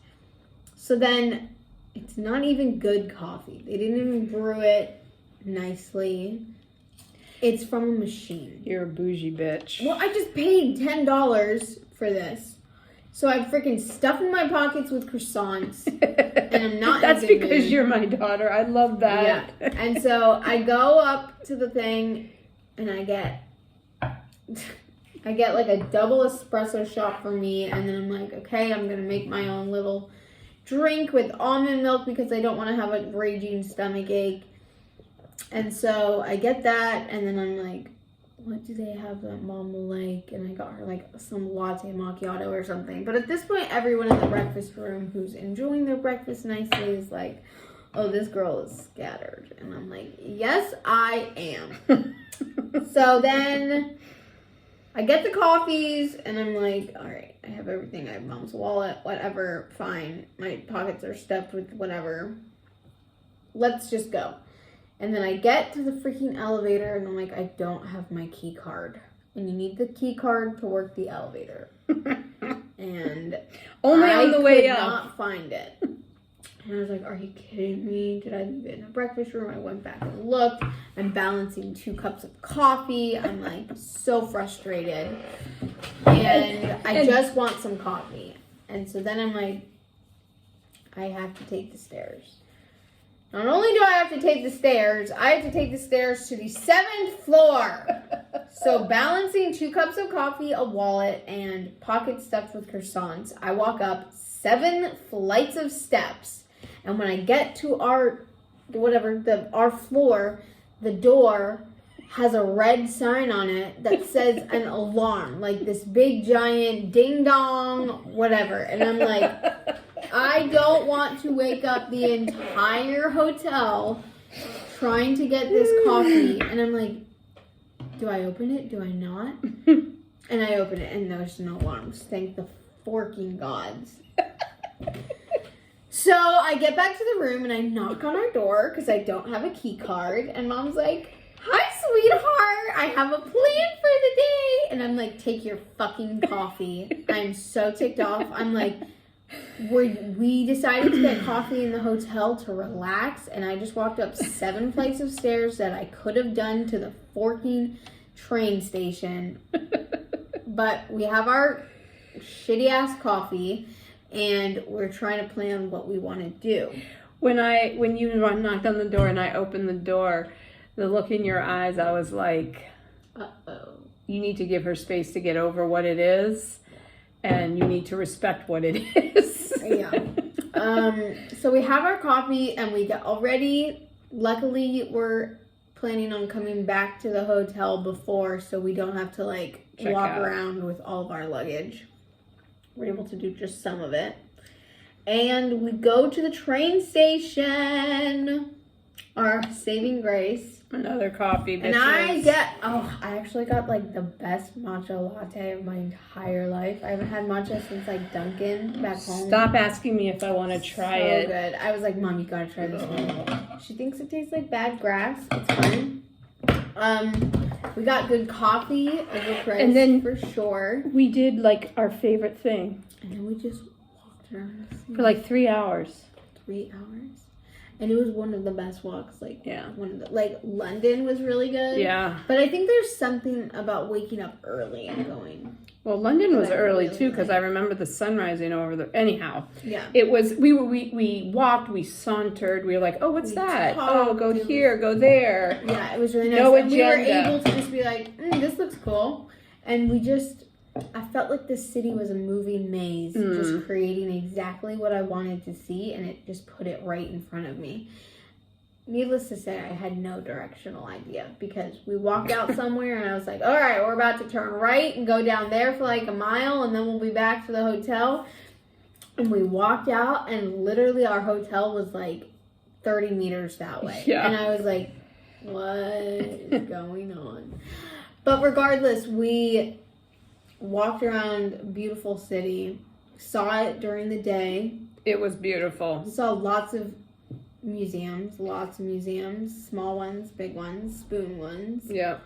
So then it's not even good coffee. They didn't even brew it nicely. It's from a machine. You're a bougie bitch. Well, I just paid $10 for this. So I'm freaking stuffing my pockets with croissants. And I'm not That's using because them. You're my daughter. I love that. Yeah. And so I go up to the thing, and I get like a double espresso shot for me. And then I'm like, okay, I'm going to make my own little drink with almond milk because I don't want to have a raging stomach ache. And so I get that, and then I'm like, what do they have that Mom will like? And I got her like some latte macchiato or something. But at this point, everyone in the breakfast room who's enjoying their breakfast nicely is like, oh, this girl is scattered. And I'm like, yes, I am. So then I get the coffees, and I'm like, all right, I have everything. I have Mom's wallet, whatever, fine. My pockets are stuffed with whatever. Let's just go. And then I get to the freaking elevator, and I'm like, I don't have my key card. And you need the key card to work the elevator. And only on the way up. I up. could not find it. And I was like, are you kidding me? Did I leave it in the breakfast room? I went back and looked. I'm balancing 2 cups of coffee. I'm like so frustrated. And I just want some coffee. And so then I'm like, I have to take the stairs. Not only do I have to take the stairs, I have to take the stairs to the 7th floor. So balancing 2 cups of coffee, a wallet, and pockets stuffed with croissants, I walk up 7 flights of steps. And when I get to our floor, the door has a red sign on it that says an alarm, like this big giant ding dong, whatever. And I'm like, I don't want to wake up the entire hotel trying to get this coffee. And I'm like, do I open it? Do I not? And I open it, and there's no alarms. Thank the forking gods. So I get back to the room, and I knock on our door because I don't have a key card. And Mom's like, hi, sweetheart. I have a plan for the day. And I'm like, take your fucking coffee. I'm so ticked off. I'm like, we decided to get coffee in the hotel to relax, and I just walked up 7 flights of stairs that I could have done to the forking train station. But we have our shitty ass coffee, and we're trying to plan what we want to do. When you knocked on the door and I opened the door, the look in your eyes, I was like, uh-oh. You need to give her space to get over what it is. And you need to respect what it is. Yeah. So we have our coffee, and we get already, luckily, we're planning on coming back to the hotel before, so we don't have to walk around with all of our luggage. We're able to do just some of it. And we go to the train station, our saving grace. Another coffee, bitches. And I actually got the best matcha latte of my entire life. I haven't had matcha since Dunkin' back home. Stop asking me if I want to try it. So good. I was like, Mom, you gotta try this one. She thinks it tastes like bad grass. It's fine. We got good coffee, overpriced, and then for sure. We did our favorite thing. And then we just walked around for 3 hours. 3 hours. And it was one of the best walks. Yeah. One of the, London was really good. Yeah. But I think there's something about waking up early and going. Well, London was early too, because I remember the sun rising over the. Anyhow. Yeah. It was. We walked. We sauntered. We were like, oh, what's that? Talked, go here, go there. Yeah, it was really nice. No and agenda. we were able to just be like, this looks cool, and we just. I felt like the city was a moving maze, just creating exactly what I wanted to see, and it just put it right in front of me. needless to say, I had no directional idea because we walked out somewhere and I was like, all right, we're about to turn right and go down there for like a mile and then we'll be back to the hotel. And we walked out and literally our hotel was like 30 meters that way. Yeah. And I was like, what is going on? But regardless, we walked around a beautiful city, saw it during the day. It was beautiful. Saw lots of museums, small ones, big ones, spoon ones. Yep.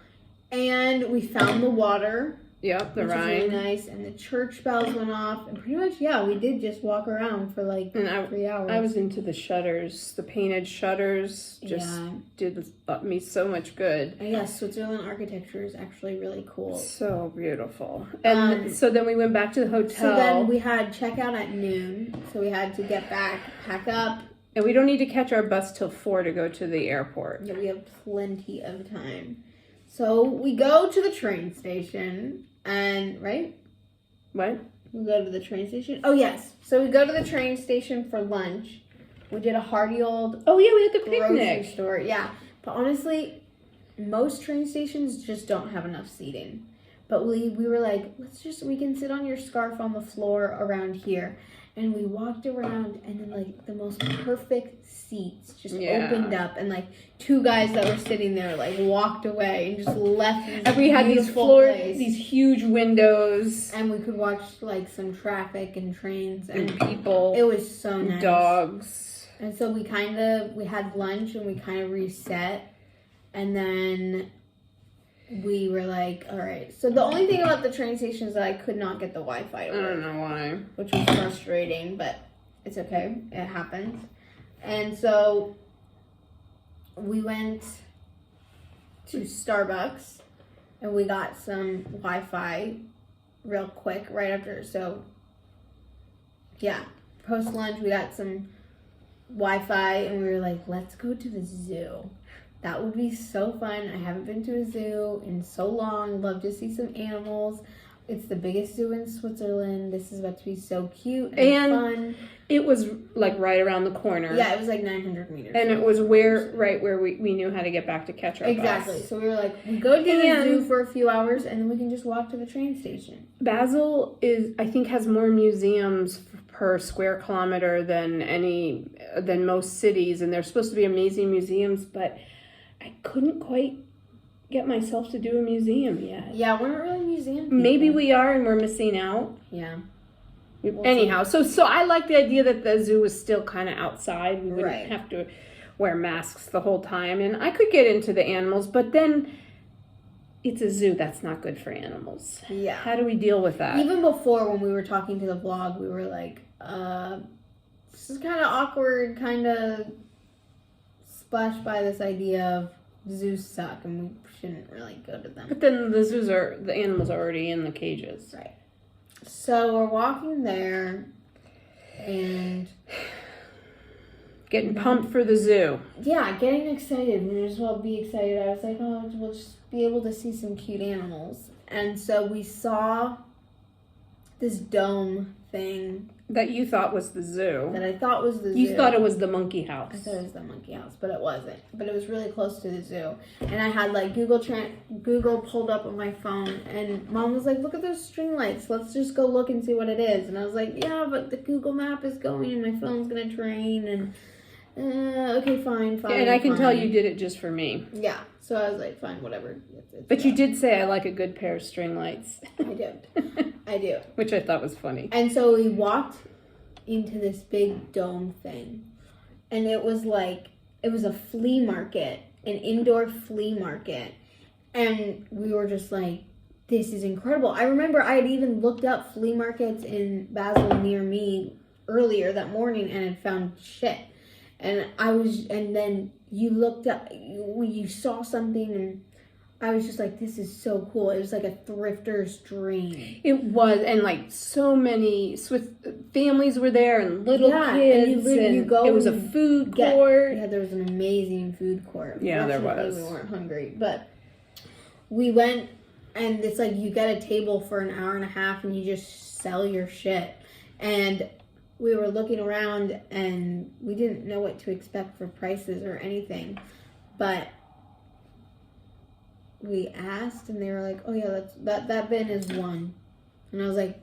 And we found the water. Yep, the which was Rhine. really nice. And the church bells went off. And pretty much, yeah, we did just walk around for like 3 hours. I was into the shutters. The painted shutters just did me so much good. Yeah, Switzerland architecture is actually really cool. So beautiful. And so then we went back to the hotel. So then we had checkout at noon. So we had to get back, pack up. And we don't need to catch our bus till 4 to go to the airport. Yeah, we have plenty of time. So we go to the train station and, right? What? We go to the train station. Oh, yes. So we go to the train station for lunch. We did a hearty old Oh, yeah, we had the grocery picnic. store. Yeah. But honestly, most train stations just don't have enough seating. But we were like, we can sit on your scarf on the floor around here. And we walked around and then like the most perfect seats just opened up and like two guys that were sitting there like walked away and just left. And we had these these huge windows. And we could watch like some traffic and trains and people. It was so nice. Dogs. And so we had lunch and we kind of reset. And then we were like, all right. So the only thing about the train station is that I could not get the Wi-Fi to work. I don't know why. Which was frustrating, but it's okay. It happens. And so we went to Starbucks and we got some Wi-Fi real quick right after. So yeah, post lunch we got some Wi-Fi and we were like, let's go to the zoo. That would be so fun. I haven't been to a zoo in so long. Love to see some animals. It's the biggest zoo in Switzerland. This is about to be so cute and fun. It was like right around the corner. Yeah, it was like 900 meters. And it was where we knew how to get back to catch our bus. Exactly. So we were like, we go to the zoo for a few hours and then we can just walk to the train station. Basel I think has more museums per square kilometer than most cities, and they're supposed to be amazing museums, but I couldn't quite get myself to do a museum yet. Yeah, we're not really museum people. Maybe we are and we're missing out. Yeah. Anyhow, so I like the idea that the zoo is still kind of outside. We wouldn't have to wear masks the whole time. And I could get into the animals, but then it's a zoo. That's not good for animals. Yeah. How do we deal with that? Even before when we were talking to the vlog, we were like, this is kind of awkward, kind of splashed by this idea of zoos suck and we shouldn't really go to them. But then the animals are already in the cages. Right. So we're walking there and getting pumped for the zoo. Yeah, getting excited. We just want to be excited. I was like, oh, we'll just be able to see some cute animals. And so we saw this dome thing. That you thought was the zoo. That I thought was the zoo. You thought it was the monkey house. I thought it was the monkey house, but it wasn't. But it was really close to the zoo. And I had like Google pulled up on my phone, and Mom was like, look at those string lights. Let's just go look and see what it is. And I was like, yeah, but the Google map is going and my phone's going to drain. And okay, fine. Yeah, and I can tell you did it just for me. Yeah. So I was like, fine, whatever. But you did say I like a good pair of string lights. I do. Which I thought was funny. And so we walked into this big dome thing. And it was a flea market, an indoor flea market. And we were just like, this is incredible. I remember I had even looked up flea markets in Basel near me earlier that morning and had found shit. And then you looked up, you saw something, and I was just like, this is so cool. It was like a thrifter's dream. It was, and like so many Swiss families were there and little kids. And you go. It was a food court. Yeah, there was an amazing food court. Yeah, there was. We weren't hungry, but we went, and it's like you get a table for an hour and a half, and you just sell your shit. And we were looking around and we didn't know what to expect for prices or anything, but we asked and they were like, oh yeah, that bin is one. And I was like,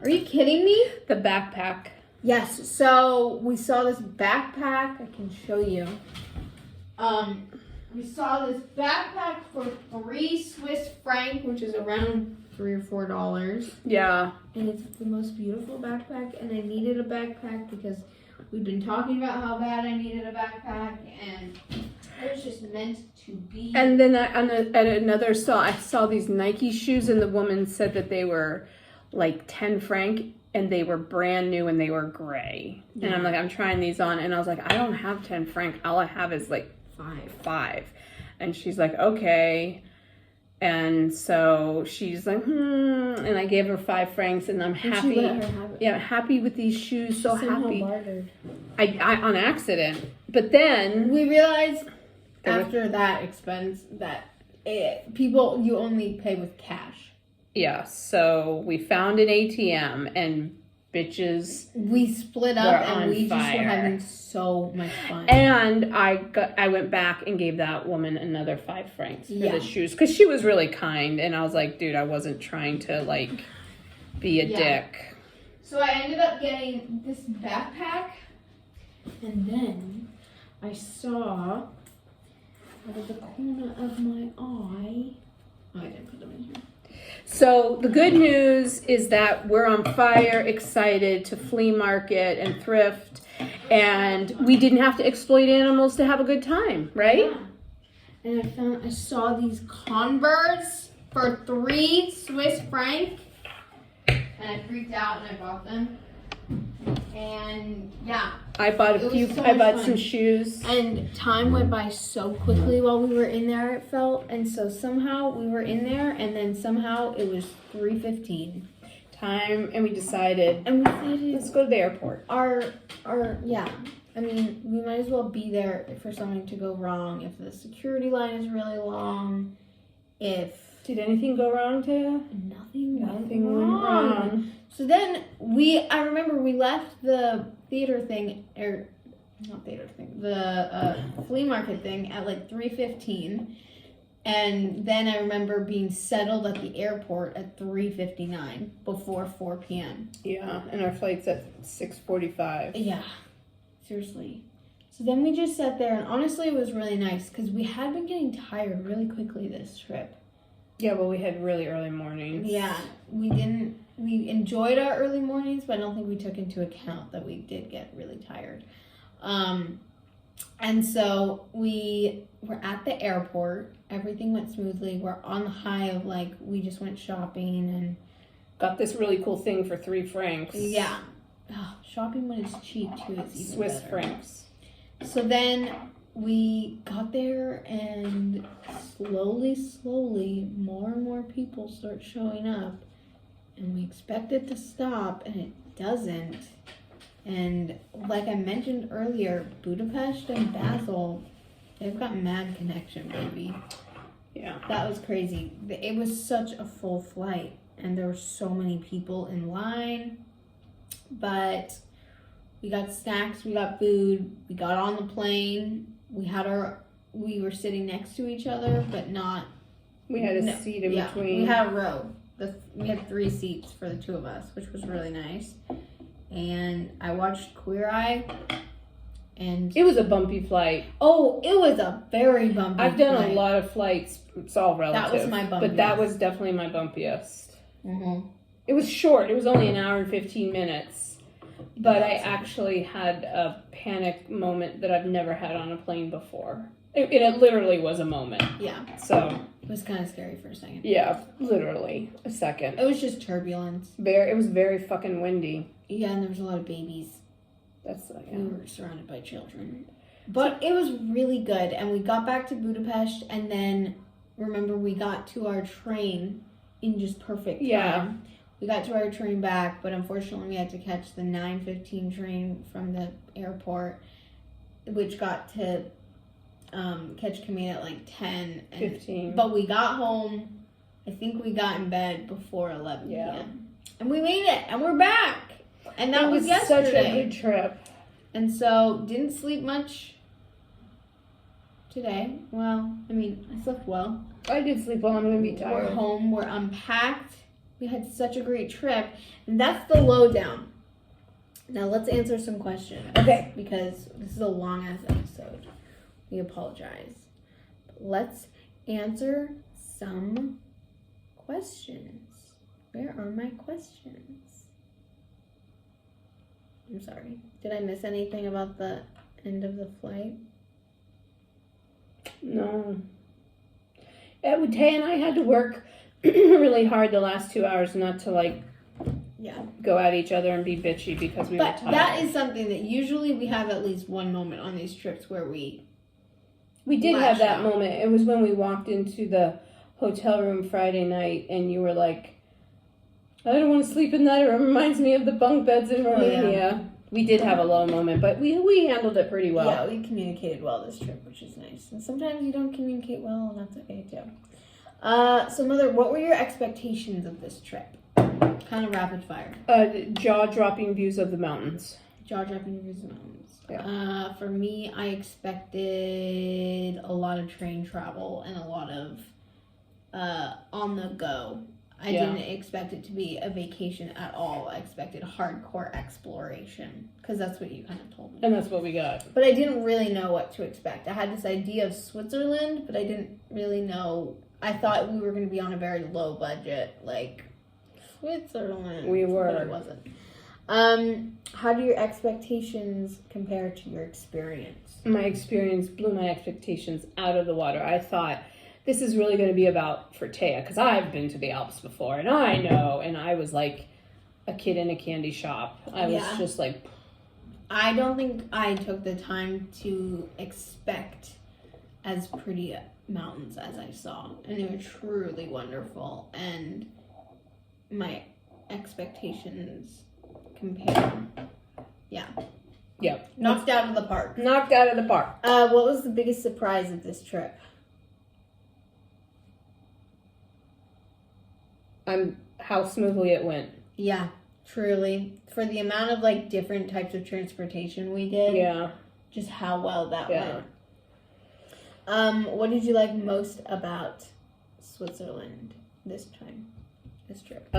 are you kidding me? The backpack. Yes, so we saw this backpack. I can show you. We saw this backpack for 3 Swiss franc, which is around $3 or $4. Yeah. And it's the most beautiful backpack, and I needed a backpack because we've been talking about how bad I needed a backpack, and it was just meant to be. And then at another stall, I saw these Nike shoes, and the woman said that they were like 10 franc, and they were brand new, and they were gray. Yeah. And I'm like, I'm trying these on, and I was like, I don't have 10 franc. All I have is like 5. And she's like, okay. And so she's like, and I gave her 5 francs, and I'm happy. She let her have it. Yeah, happy with these shoes. So happy. Bartered. I on accident, but then we realized after that expense that you only pay with cash. Yeah. So we found an ATM, and bitches, we split up and we just were having so much fun. And I went back and gave that woman another 5 francs for the shoes because she was really kind, and I was like, dude, I wasn't trying to like be a dick. So I ended up getting this backpack, and then I saw out of the corner of my eye. Oh, I didn't put them in here. So the good news is that we're on fire, excited to flea market and thrift, and we didn't have to exploit animals to have a good time, right? Yeah. And I saw these Converse for 3 Swiss franc, and I freaked out and I bought them. And yeah, I bought some shoes. And time went by so quickly while we were in there, it felt. And so somehow we were in there, and then somehow it was 3:15. And we decided let's go to the airport. I mean, we might as well be there for something to go wrong. If the security line is really long, Did anything go wrong, Taya? Nothing went wrong. So then I remember we left the theater thing, or not theater thing, the flea market thing at like 3:15. And then I remember being settled at the airport at 3:59 before 4 p.m. Yeah, and our flight's at 6:45. Yeah, seriously. So then we just sat there, and honestly it was really nice because we had been getting tired really quickly this trip. Yeah, well, we had really early mornings. Yeah, we enjoyed our early mornings, but I don't think we took into account that we did get really tired. And so we were at the airport. Everything went smoothly. We're on the high of like, we just went shopping and got this really cool thing for 3 francs. Yeah. Oh, shopping when it's cheap too is even Swiss better. francs. So then we got there, and slowly, more and more people start showing up, and we expect it to stop, and it doesn't. And like I mentioned earlier, Budapest and Basel, they've got mad connection, baby. Yeah. That was crazy. It was such a full flight, and there were so many people in line, but we got snacks, we got food, we got on the plane. We were sitting next to each other, but not. We had a seat in between. We had a row. We had 3 seats for the 2 of us, which was really nice. And I watched Queer Eye, and it was a bumpy flight. Oh, it was a very bumpy flight. I've done a lot of flights. It's all relative. That was my bumpiest. But that was definitely my bumpiest. Mm-hmm. It was short. It was only an hour and 15 minutes. But I actually had a panic moment that I've never had on a plane before. It literally was a moment. Yeah. So it was kind of scary for a second. Yeah, literally a second. It was just turbulence. It was very fucking windy. Yeah, and there was a lot of babies. We were surrounded by children. But it was really good, and we got back to Budapest, and then remember we got to our train in just perfect time. Yeah. We got to our train back, but unfortunately we had to catch the 9:15 train from the airport, which got to catch Camille at like 10:15. But we got home. I think we got in bed before 11 p.m. And we made it, and we're back. And that was such yesterday. a good trip. And so, didn't sleep much today. Well, I mean, I slept well. I did sleep well. I'm going to be tired. We're home. We're unpacked. We had such a great trip. And that's the lowdown. Now, let's answer some questions. Okay. Because this is a long-ass episode. We apologize. But let's answer some questions. Where are my questions? I'm sorry. Did I miss anything about the end of the flight? No. Tay and I had to work really hard the last 2 hours not to go at each other and be bitchy because we were tired. But that is something that usually we have at least one moment on these trips where we did have that out. moment. It was when we walked into the hotel room Friday night and you were like, I don't want to sleep in that. It reminds me of the bunk beds in Romania. Yeah. We did have a low moment, but we handled it pretty well. Yeah, we communicated well this trip, which is nice. And sometimes you don't communicate well, and that's okay too. So, Mother, what were your expectations of this trip? Kind of rapid fire. Jaw-dropping views of the mountains. Jaw-dropping views of the mountains. Yeah. For me, I expected a lot of train travel and a lot of on the go. I didn't expect it to be a vacation at all. I expected hardcore exploration because that's what you kind of told me. And that's what we got. But I didn't really know what to expect. I had this idea of Switzerland, but I didn't really know. I thought we were going to be on a very low budget, like Switzerland. We were. But it wasn't. How do your expectations compare to your experience? My experience blew my expectations out of the water. I thought this is really going to be about for Taya because I've been to the Alps before and I know. And I was like a kid in a candy shop. I was just like... I don't think I took the time to expect as pretty mountains as I saw. And they were truly wonderful. And my expectations compared... Yeah. Knocked out of the park. Knocked out of the park. What was the biggest surprise of this trip? How smoothly it went. Yeah, truly. For the amount of different types of transportation we did. Yeah. Just how well that went. What did you like most about Switzerland this trip?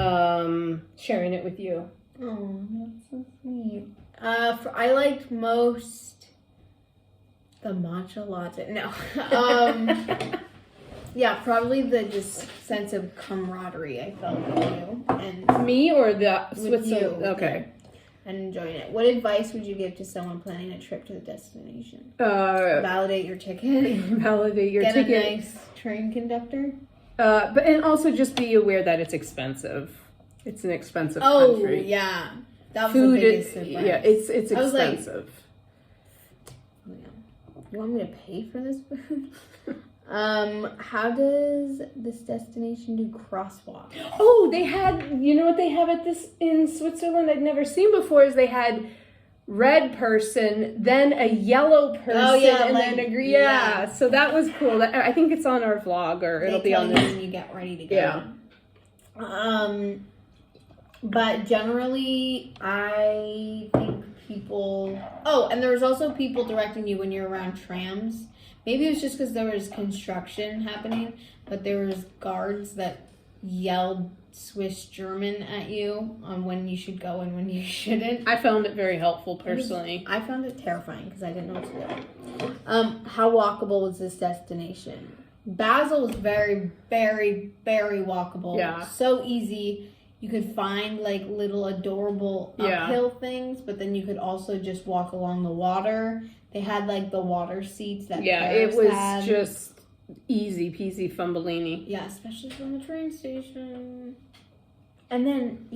Sharing it with you. Oh, that's so sweet. I liked most the matcha latte. No. Yeah, probably the just sense of camaraderie I felt with you. And me or the with Switzerland? you. Okay. And enjoying it. What advice would you give to someone planning a trip to the destination? Validate your ticket. Validate your Get ticket. a nice train conductor. And also just be aware that it's expensive. It's an expensive country. Oh, yeah. That was Food the biggest is, surprise. yeah, it's I was expensive. You want me to pay for this food? How does this destination do crosswalk? Oh, they had, you know what they have in Switzerland I'd never seen before is they had red person, then a yellow person, and then a green. Yeah, so that was cool. I think it's on our vlog or it'll be on you this. when you get ready to go. Yeah. But generally, I think people... Oh, and there was also people directing you when you're around trams. Maybe it was just because there was construction happening, but there was guards that yelled Swiss German at you on when you should go and when you shouldn't. I found it very helpful, personally. I found it terrifying because I didn't know what to do. How walkable was this destination? Basel was very, very, very walkable. Yeah. So easy. You could find little adorable uphill things, but then you could also just walk along the water. They had the water seats that Paris it was had. just easy peasy fumbellini. Yeah, especially from the train station. And then,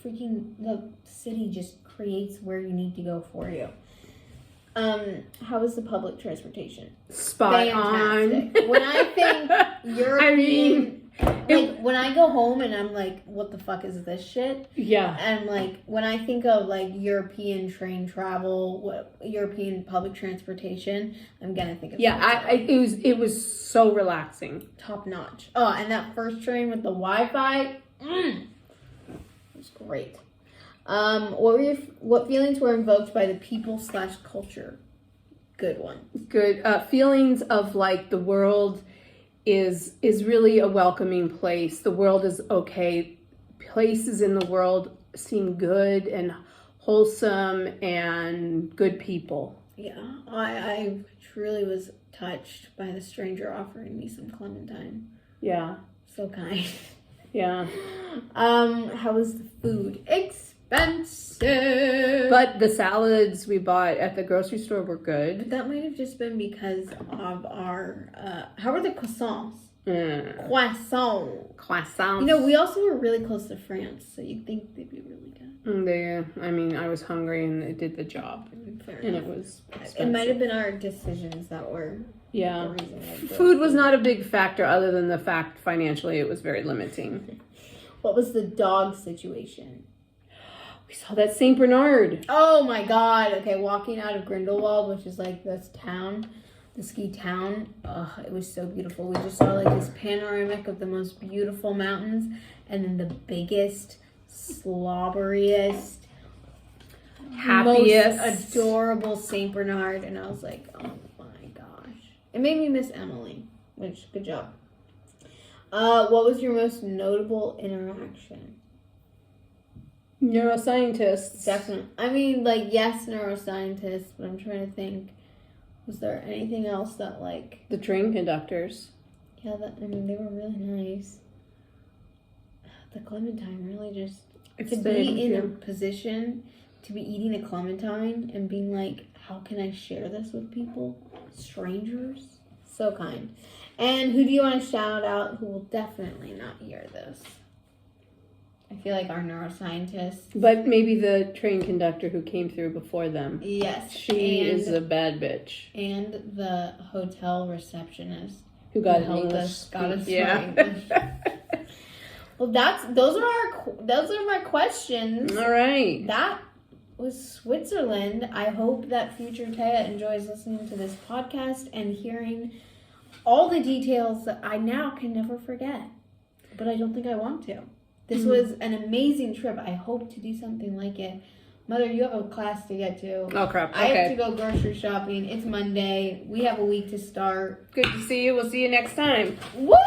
freaking the city just creates where you need to go for you. How was the public transportation? Spot Fantastic. on. When I think European... when I go home and I'm like, what the fuck is this shit? Yeah. And when I think of European train travel, European public transportation, I'm gonna think of it was so relaxing. top notch. Oh, and that first train with the Wi-Fi, it was great. What feelings were invoked by the people/culture? Good one. Good. Feelings of like the world is really a welcoming place. The world is okay. Places in the world seem good and wholesome and good people. Yeah, I truly was touched by the stranger offering me some clementine. Yeah. So kind. Yeah. How was the food? Expensive. But the salads we bought at the grocery store were good. That might have just been because of our, how were the croissants? Croissants. You know, we also were really close to France, so you'd think they'd be really good. I was hungry and it did the job. Fair and enough. It was expensive. It might have been our decisions that were the reason. Food was not a big factor other than the fact financially it was very limiting. What was the dog situation? We saw that St. Bernard. Oh my god. Okay, walking out of Grindelwald, which is like this town, the ski town. It was so beautiful. We just saw like this panoramic of the most beautiful mountains and then the biggest, slobberiest, happiest, most adorable St. Bernard. And I was like, oh my gosh. It made me miss Emily, which, good job. What was your most notable interaction? Neuroscientists. Definitely. I mean, like, yes, neuroscientists, but I'm trying to think. Was there anything else that, like... The train conductors. Yeah, they were really nice. The clementine really just... to be in a position to be eating a clementine and being like, how can I share this with people? Strangers? So kind. And who do you want to shout out who will definitely not hear this? I feel like our neuroscientists. But maybe the train conductor who came through before them. Yes. She is a bad bitch. And the hotel receptionist who got English. Yeah. English. Well, those are my questions. All right. That was Switzerland. I hope that future Taya enjoys listening to this podcast and hearing all the details that I now can never forget. But I don't think I want to. This was an amazing trip. I hope to do something like it. Mother, you have a class to get to. Oh, crap. Okay. I have to go grocery shopping. It's Monday. We have a week to start. Good to see you. We'll see you next time. Woo!